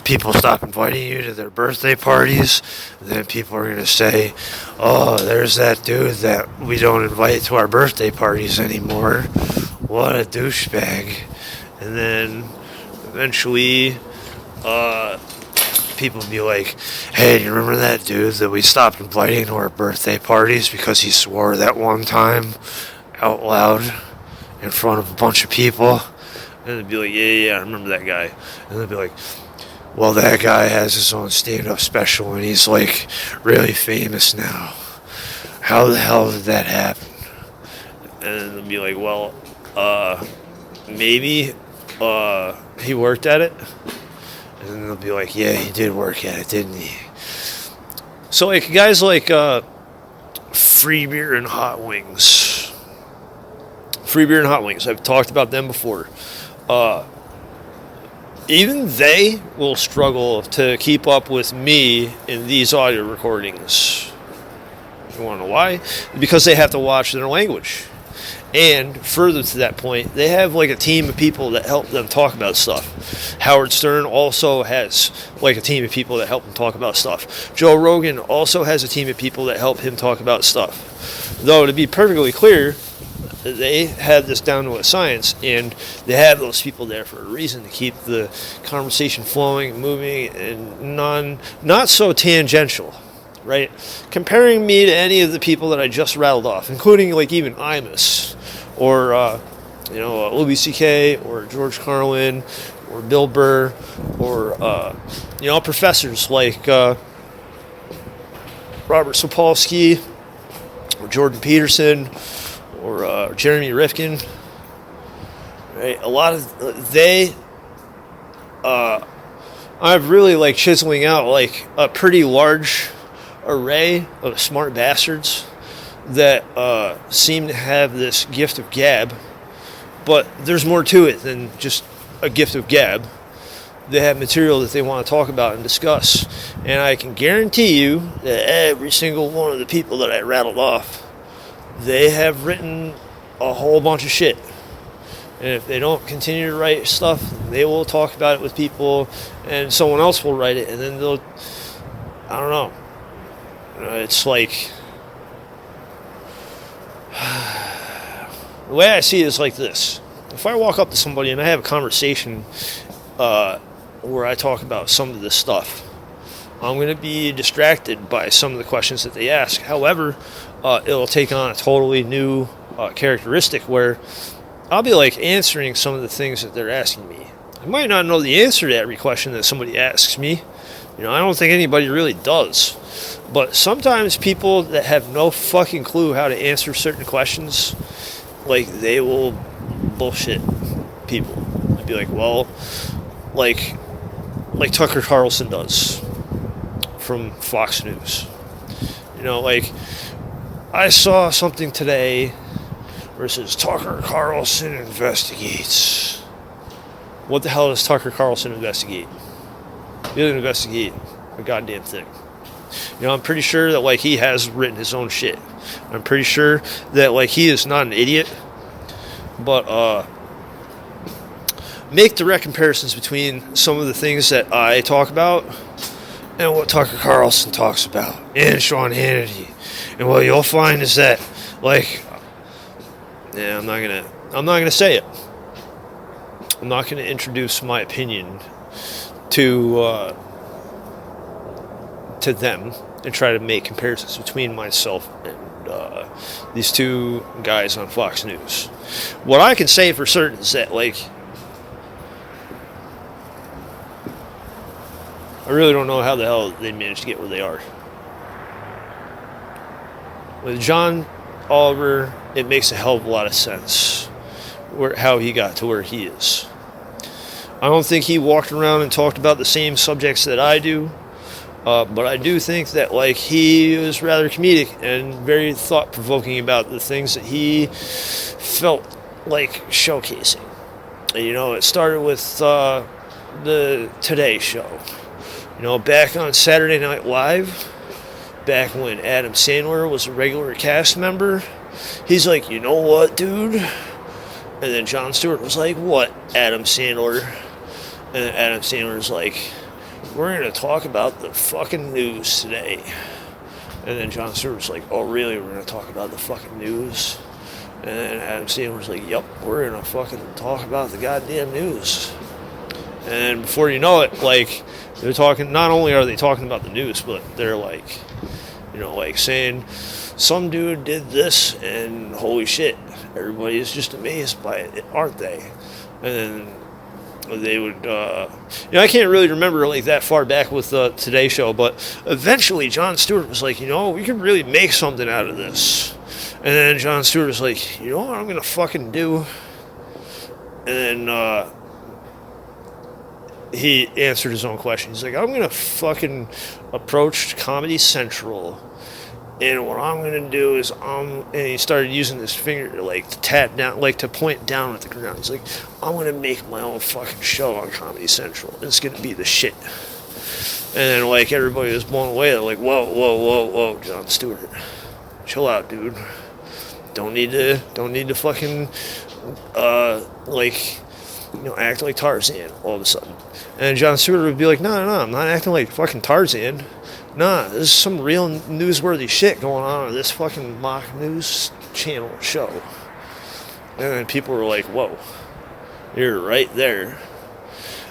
people stop inviting you to their birthday parties, then people are going to say, oh, there's that dude that we don't invite to our birthday parties anymore. What a douchebag. And then eventually people will be like, hey, do you remember that dude that we stopped inviting to our birthday parties because he swore that one time out loud in front of a bunch of people? And they'd be like, yeah, I remember that guy. And they'd be like, well, that guy has his own stand-up special and he's really famous now. How the hell did that happen? And they'll be like, well, maybe he worked at it. And then they'll be like, yeah, he did work at it, didn't he? So, like, guys like Free Beer and Hot Wings. Free Beer and Hot Wings. I've talked about them before. Even they will struggle to keep up with me in these audio recordings. You want to know why? Because they have to watch their language. And further to that point, they have like a team of people that help them talk about stuff. Howard Stern also has like a team of people that help him talk about stuff. Joe Rogan also has a team of people that help him talk about stuff. Though, to be perfectly clear, they have this down to a science, and they have those people there for a reason, to keep the conversation flowing, moving, and not so tangential, right? Comparing me to any of the people that I just rattled off, including like even Imus, or Louis C.K., or George Carlin, or Bill Burr, or professors like Robert Sapolsky, or Jordan Peterson, or Jeremy Rifkin, right? A lot of I'm really like chiseling out like a pretty large array of smart bastards that seem to have this gift of gab, but there's more to it than just a gift of gab. They have material that they want to talk about and discuss, and I can guarantee you that every single one of the people that I rattled off, they have written a whole bunch of shit. And if they don't continue to write stuff, they will talk about it with people, and someone else will write it, and then they'll, I don't know. It's like, the way I see it is like this. If I walk up to somebody and I have a conversation where I talk about some of this stuff, I'm going to be distracted by some of the questions that they ask. However, it'll take on a totally new characteristic where I'll be like answering some of the things that they're asking me. I might not know the answer to every question that somebody asks me. I don't think anybody really does. But sometimes people that have no fucking clue how to answer certain questions, like, they will bullshit people. They'll be like, well, like Tucker Carlson does from Fox News. Like, I saw something today where it says Tucker Carlson investigates. What the hell does Tucker Carlson investigate? He doesn't investigate a goddamn thing. I'm pretty sure that like he has written his own shit. I'm pretty sure that like he is not an idiot. But make direct comparisons between some of the things that I talk about and what Tucker Carlson talks about, and Sean Hannity. And what you'll find is that, like, I'm not gonna say it. I'm not gonna introduce my opinion to them and try to make comparisons between myself and these two guys on Fox News. What I can say for certain is that, like, I really don't know how the hell they managed to get where they are. With John Oliver, it makes a hell of a lot of sense how he got to where he is. I don't think he walked around and talked about the same subjects that I do, but I do think that like he was rather comedic and very thought-provoking about the things that he felt like showcasing. And, it started with the Today Show. Back on Saturday Night Live, back when Adam Sandler was a regular cast member, he's like, you know what, dude? And then Jon Stewart was like, what, Adam Sandler? And then Adam Sandler's like, we're going to talk about the fucking news today. And then Jon Stewart was like, oh, really? We're going to talk about the fucking news? And then Adam Sandler's like, yep, we're going to fucking talk about the goddamn news. And before you know it, like, they're talking, not only are they talking about the news, but they're like, like saying, some dude did this, and holy shit, everybody is just amazed by it, aren't they? And then they would, I can't really remember like that far back with the Today Show, but eventually Jon Stewart was like, we could really make something out of this. And then Jon Stewart was like, you know what I'm going to fucking do? And then he answered his own question. He's like, I'm gonna fucking approach Comedy Central, and what I'm gonna do is and he started using his finger to like to tap down, like to point down at the ground. He's like, I'm gonna make my own fucking show on Comedy Central. It's gonna be the shit. And then like everybody was blown away. They're like, whoa, Jon Stewart, chill out, dude. Don't need to fucking like, you know, act like Tarzan all of a sudden. And Jon Stewart would be like, no, I'm not acting like fucking Tarzan. Nah, there's some real newsworthy shit going on this fucking mock news channel show. And then people were like, whoa, you're right there.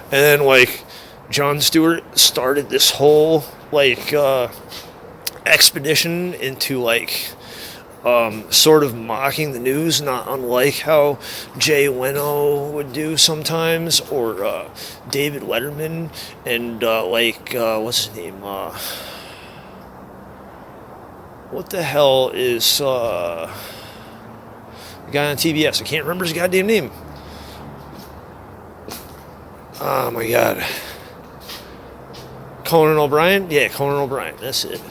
And then like Jon Stewart started this whole like expedition into like sort of mocking the news, not unlike how Jay Leno would do sometimes, or David Letterman, and what's his name? What the hell is the guy on TBS? I can't remember his goddamn name. Oh my god. Conan O'Brien? Yeah, Conan O'Brien. That's it.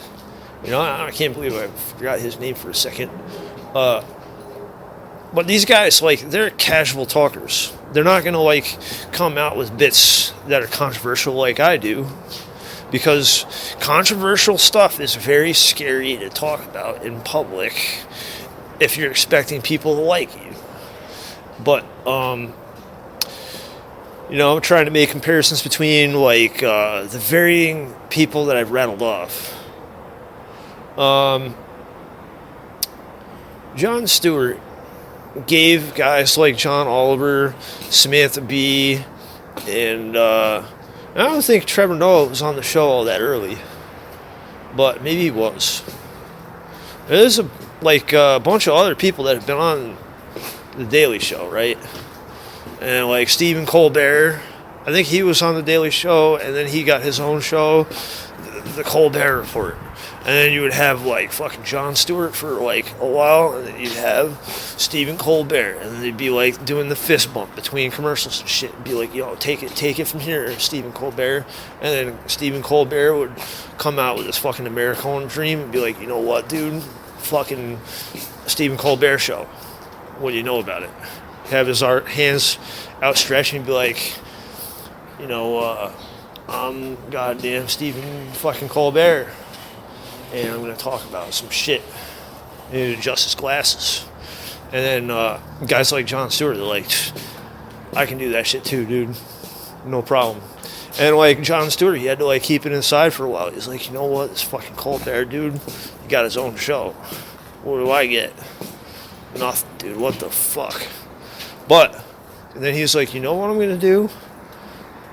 You know, I can't believe I forgot his name for a second. But these guys, like, they're casual talkers. They're not going to, like, come out with bits that are controversial like I do. Because controversial stuff is very scary to talk about in public if you're expecting people to like you. But, you know, I'm trying to make comparisons between, like, the varying people that I've rattled off. Jon Stewart gave guys like John Oliver, Samantha Bee, and I don't think Trevor Noah was on the show all that early, but maybe he was. There's a bunch of other people that have been on the Daily Show, right? And like Stephen Colbert, I think he was on the Daily Show, and then he got his own show, the Colbert Report. And then you would have, like, fucking Jon Stewart for, like, a while. And then you'd have Stephen Colbert. And then they'd be, like, doing the fist bump between commercials and shit. And be like, yo, take it from here, Stephen Colbert. And then Stephen Colbert would come out with this fucking American dream and be like, you know what, dude? Fucking Stephen Colbert show. What do you know about it? Have his hands outstretched and be like, you know, I'm goddamn Stephen fucking Colbert. And I'm going to talk about some shit. And he'd adjust his glasses. And then guys like Jon Stewart, they're like, I can do that shit too, dude. No problem. And like Jon Stewart, he had to like keep it inside for a while. He's like, you know what, this fucking Colbert dude, he got his own show. What do I get? Nothing, dude. What the fuck? But, and then he's like, you know what I'm going to do?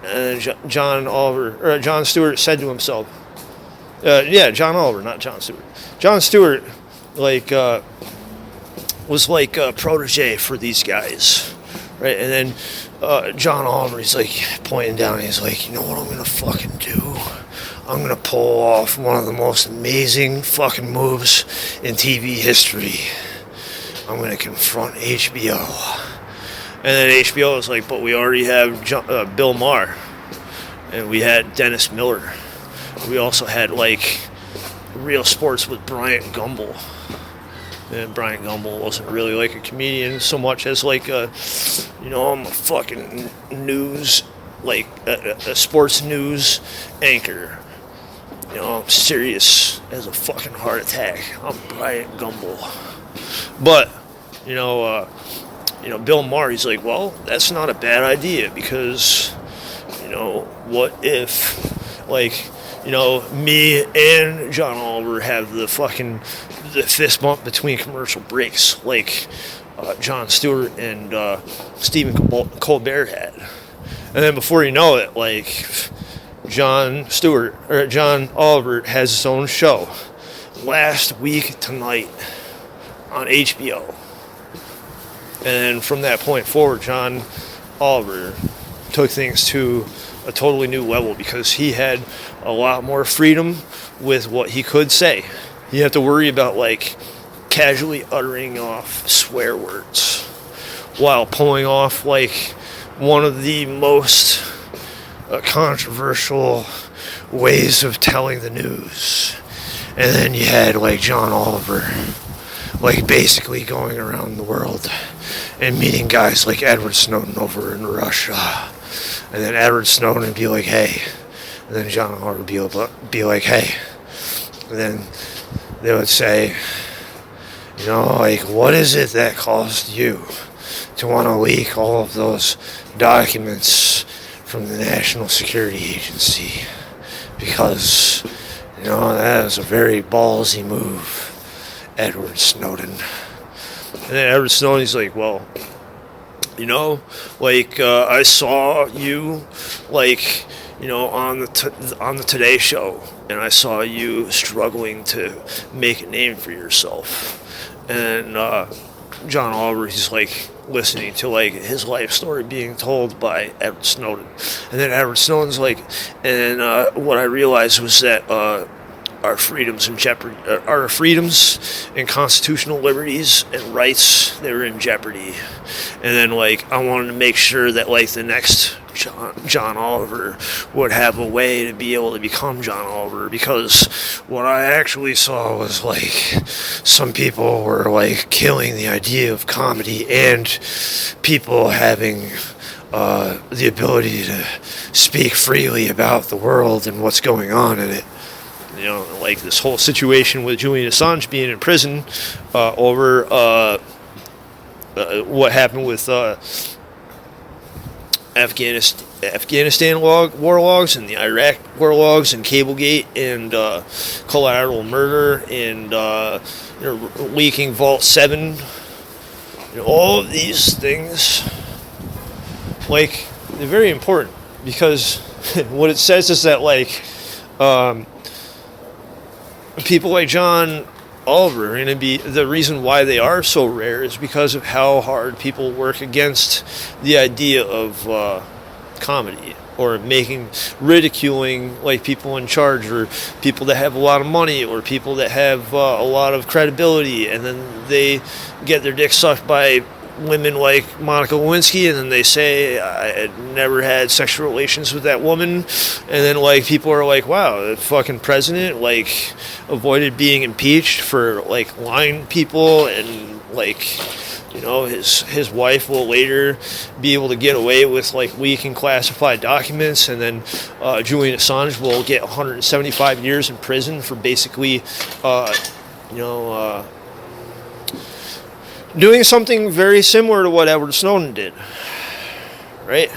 And then Jon Stewart said to himself, John Oliver, not Jon Stewart. Jon Stewart, like, was like a protege for these guys, right? And then John Oliver, he's like pointing down, and he's like, you know what I'm gonna fucking do? I'm gonna pull off one of the most amazing fucking moves in TV history. I'm gonna confront HBO. And then HBO was like, but we already have Bill Maher, and we had Dennis Miller. We also had, like, Real Sports with Bryant Gumbel. And Bryant Gumbel wasn't really, like, a comedian so much as, like, I'm a fucking news, like, a sports news anchor. You know, I'm serious as a fucking heart attack. I'm Bryant Gumbel. But, Bill Maher, he's like, well, that's not a bad idea because, what if, like, me and John Oliver have the fist bump between commercial breaks like Jon Stewart and Stephen Colbert had. And then before you know it, like, John Oliver has his own show last week tonight on HBO. And from that point forward, John Oliver took things to a totally new level because he had a lot more freedom with what he could say. You have to worry about, like, casually uttering off swear words while pulling off, like, one of the most controversial ways of telling the news. And then you had like John Oliver, like basically going around the world and meeting guys like Edward Snowden over in Russia. And then Edward Snowden would be like, hey. And then John Oliver would be like, hey. And then they would say, you know, like, what is it that caused you to want to leak all of those documents from the National Security Agency? Because, you know, that was a very ballsy move, Edward Snowden. And then Edward Snowden, he's like, well, you know, like, I saw you, like, you know, on the Today Show, and I saw you struggling to make a name for yourself. And John Oliver, he's like listening to like his life story being told by Edward Snowden. And then Edward Snowden's like, and what I realized was that our freedoms in jeopardy, our freedoms and constitutional liberties and rights, they were in jeopardy. And then like I wanted to make sure that like the next John Oliver would have a way to be able to become John Oliver, because what I actually saw was like some people were like killing the idea of comedy and people having the ability to speak freely about the world and what's going on in it. You know, like this whole situation with Julian Assange being in prison over what happened with Afghanistan war logs and the Iraq war logs and Cablegate and collateral murder and you know, leaking Vault 7. You know, all of these things, like, they're very important, because what it says is that like people like John Oliver are going to be, the reason why they are so rare is because of how hard people work against the idea of comedy, or ridiculing like people in charge, or people that have a lot of money, or people that have a lot of credibility, and then they get their dick sucked by women like Monica Lewinsky, and then they say, I had never had sexual relations with that woman, and then like people are like, wow, the fucking president like avoided being impeached for like lying to people, and like, you know, his wife will later be able to get away with like leaking classified documents, and then Julian Assange will get 175 years in prison for basically doing something very similar to what Edward Snowden did, right?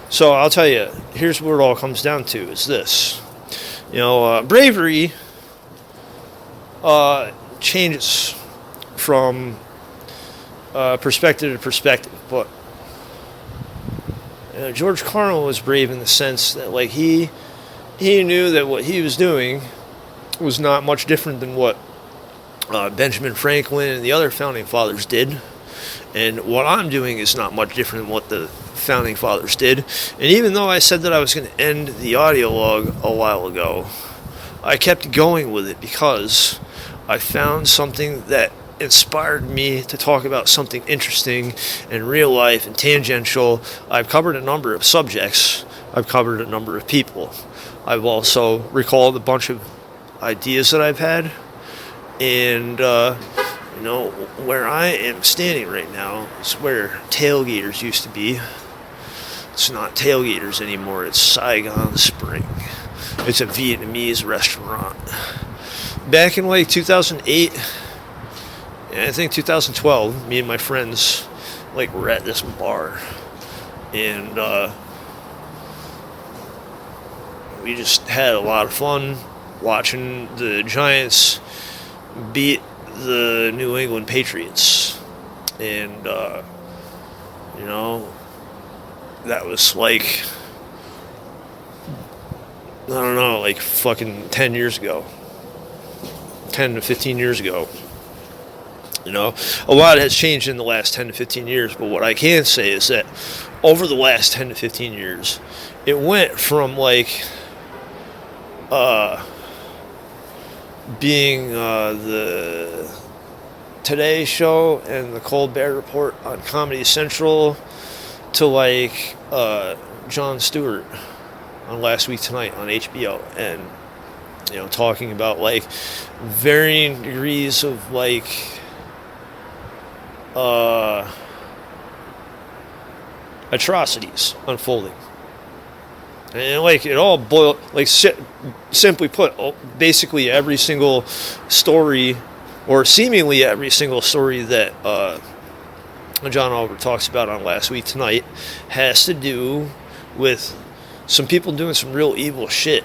So I'll tell you, here's what it all comes down to, is this. You know, bravery changes from perspective to perspective, but George Carlin was brave in the sense that like he knew that what he was doing was not much different than what Benjamin Franklin and the other founding fathers did, and what I'm doing is not much different than what the founding fathers did. And even though I said that I was going to end the audio log a while ago, I kept going with it because I found something that inspired me to talk about something interesting and real life and tangential. I've covered a number of subjects. I've covered a number of people. I've also recalled a bunch of ideas that I've had. And, you know, where I am standing right now is where tailgaters used to be. It's not tailgaters anymore. It's Saigon Spring. It's a Vietnamese restaurant. Back in like 2008, and I think 2012, me and my friends like were at this bar, and we just had a lot of fun watching the Giants beat the New England Patriots. And you know, that was like, I don't know, like fucking 10 years ago, 10 to 15 years ago. You know, a lot has changed in the last 10 to 15 years, but what I can say is that over the last 10 to 15 years, it went from like being the Today Show and the Colbert Report on Comedy Central to like Jon Stewart on Last Week Tonight on HBO, and talking about like varying degrees of like atrocities unfolding. And like it all boiled, like simply put, basically every single story, or seemingly every single story that John Oliver talks about on Last Week Tonight has to do with some people doing some real evil shit.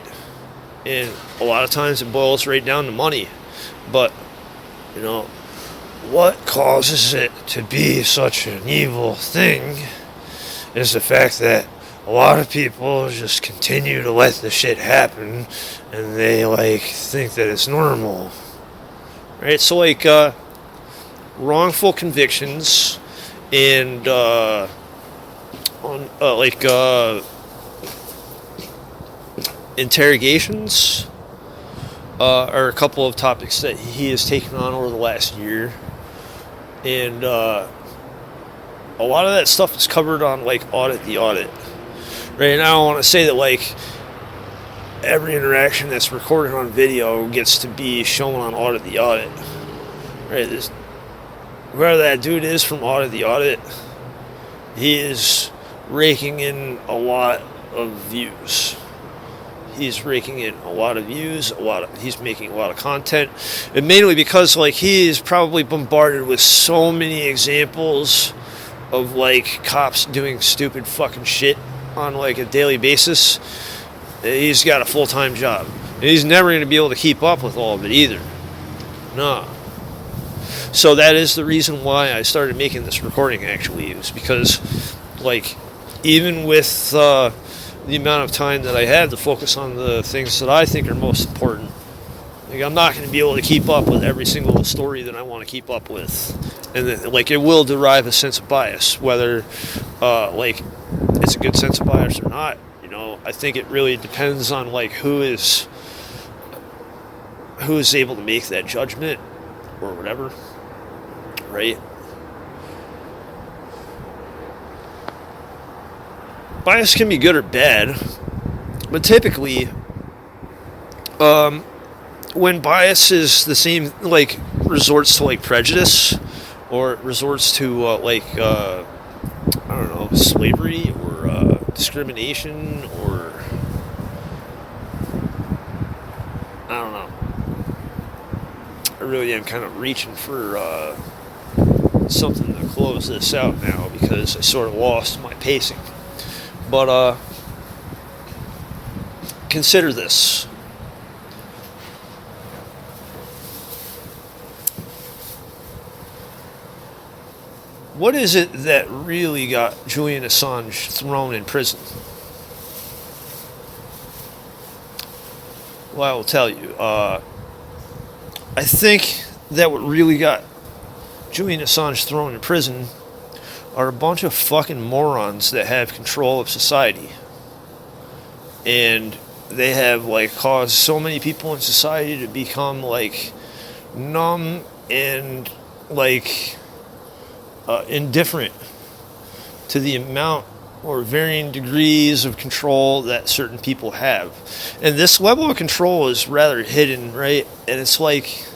And a lot of times it boils right down to money. But, what causes it to be such an evil thing is the fact that a lot of people just continue to let the shit happen, and they like think that it's normal, right? So like wrongful convictions and interrogations are a couple of topics that he has taken on over the last year, and a lot of that stuff is covered on like Audit the Audit. Right, and I don't want to say that like every interaction that's recorded on video gets to be shown on Audit the Audit. Right, whoever that dude is from Audit the Audit, he is raking in a lot of views. He's raking in a lot of views, he's making a lot of content, and mainly because like he is probably bombarded with so many examples of like cops doing stupid fucking shit on like a daily basis. He's got a full-time job, and he's never going to be able to keep up with all of it either. No. So that is the reason why I started making this recording, actually. It was because like even with the amount of time that I had to focus on the things that I think are most important, like I'm not going to be able to keep up with every single story that I want to keep up with, and then, like it will derive a sense of bias, whether like it's a good sense of bias or not. I think it really depends on like who is able to make that judgment or whatever, right? Bias can be good or bad, but typically when bias is the same, like resorts to like prejudice, or resorts to I don't know, slavery or discrimination, or I don't know. I really am kind of reaching for something to close this out now, because I sort of lost my pacing. But consider this. What is it that really got Julian Assange thrown in prison? Well, I will tell you. I think that what really got Julian Assange thrown in prison are a bunch of fucking morons that have control of society. And they have, like, caused so many people in society to become, like, numb and, like, indifferent to the amount or varying degrees of control that certain people have. And this level of control is rather hidden, right? And it's like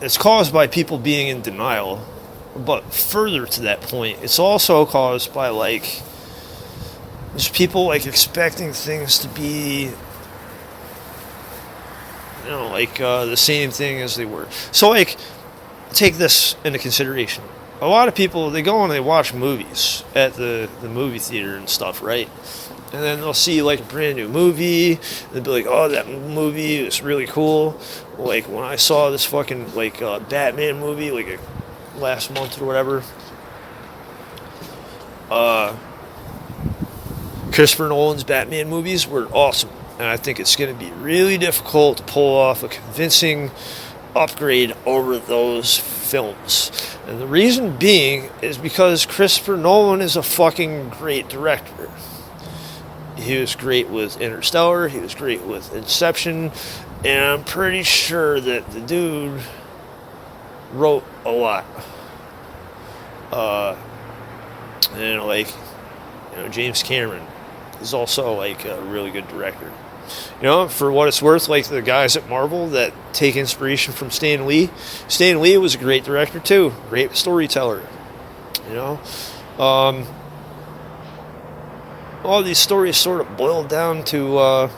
it's caused by people being in denial. But further to that point, it's also caused by like there's people like expecting things to be like the same thing as they were. So like take this into consideration. A lot of people, they go and they watch movies at the movie theater and stuff, right? And then they'll see like a brand new movie. They'll be like, oh, that movie is really cool. Like when I saw this fucking like Batman movie like last month or whatever. Christopher Nolan's Batman movies were awesome. And I think it's going to be really difficult to pull off a convincing upgrade over those films. And the reason being is because Christopher Nolan is a fucking great director. He was great with Interstellar, he was great with Inception, and I'm pretty sure that the dude wrote a lot. And like, James Cameron is also like a really good director. For what it's worth, like the guys at Marvel that take inspiration from Stan Lee. Stan Lee was a great director too, great storyteller. All these stories sort of boil down to,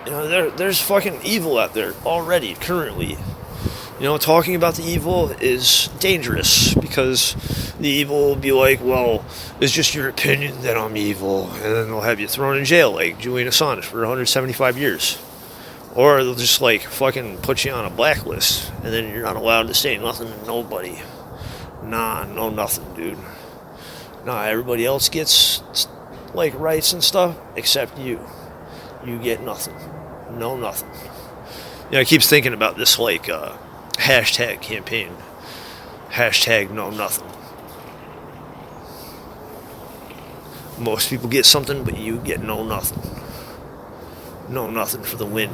there's fucking evil out there already, currently. Talking about the evil is dangerous because the evil will be like, well, it's just your opinion that I'm evil, and then they'll have you thrown in jail like Julian Assange for 175 years. Or they'll just like fucking put you on a blacklist, and then you're not allowed to say nothing to nobody. Nah, no nothing, dude. Nah, everybody else gets like rights and stuff except you. You get nothing. No nothing. I keep thinking about this like hashtag campaign. Hashtag no nothing. Most people get something, but you get no nothing. No nothing for the win.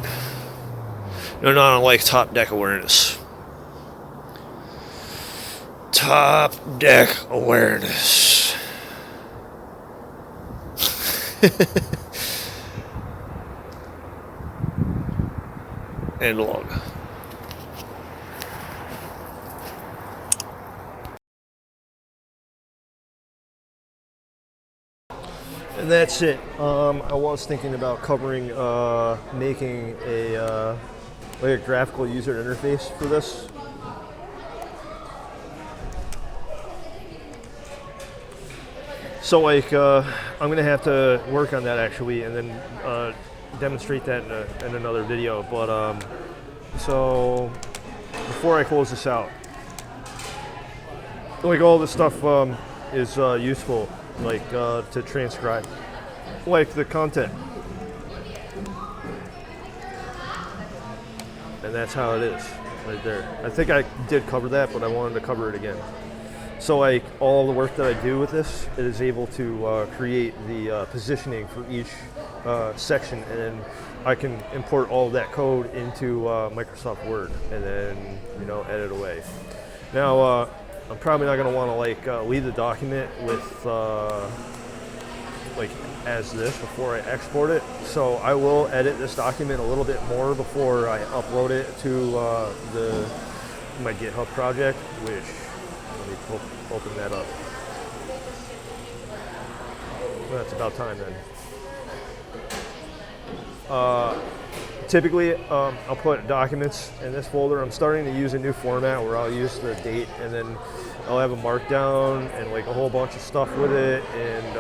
Not unlike top deck awareness. Top deck awareness. And log. And that's it. I was thinking about covering, making a graphical user interface for this. So like, I'm gonna have to work on that actually, and then demonstrate that in another video. But so before I close this out, like all this stuff is useful, like to transcribe, like the content, and that's how it is right there. I think I did cover that, but I wanted to cover it again. So like all the work that I do with this, it is able to create the positioning for each section, and then I can import all of that code into Microsoft Word and then edit away. Now I'm probably not going to want to like leave the document with like as this before I export it. So I will edit this document a little bit more before I upload it to my GitHub project, which let me open that up. Well, that's about time then. Typically, I'll put documents in this folder. I'm starting to use a new format where I'll use the date, and then I'll have a markdown and like a whole bunch of stuff with it. And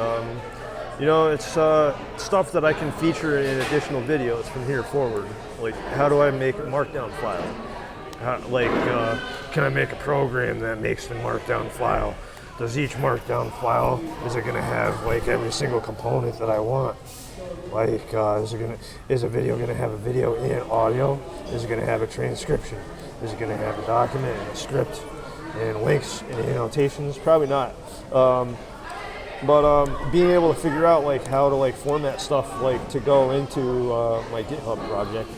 it's stuff that I can feature in additional videos from here forward. Like, how do I make a markdown file? Can I make a program that makes the markdown file? Does each markdown file, is it going to have like every single component that I want? Like, is a video going to have a video and audio? Is it going to have a transcription? Is it going to have a document and a script and links and annotations? Probably not. But being able to figure out like how to like format stuff like to go into my GitHub project,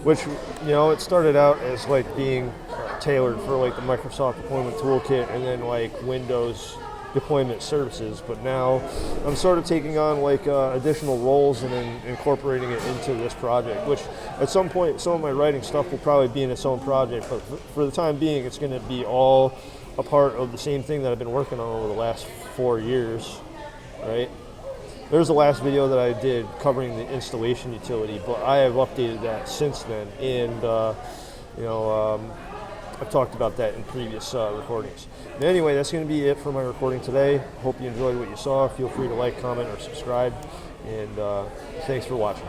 which it started out as like being tailored for like the Microsoft Deployment Toolkit and then like Windows deployment services, but now I'm sort of taking on like additional roles and then incorporating it into this project, which at some point some of my writing stuff will probably be in its own project, but for the time being it's going to be all a part of the same thing that I've been working on over the last 4 years, right? There's the last video that I did covering the installation utility, but I have updated that since then, and I've talked about that in previous recordings. But anyway, that's going to be it for my recording today. Hope you enjoyed what you saw. Feel free to like, comment, or subscribe, and thanks for watching.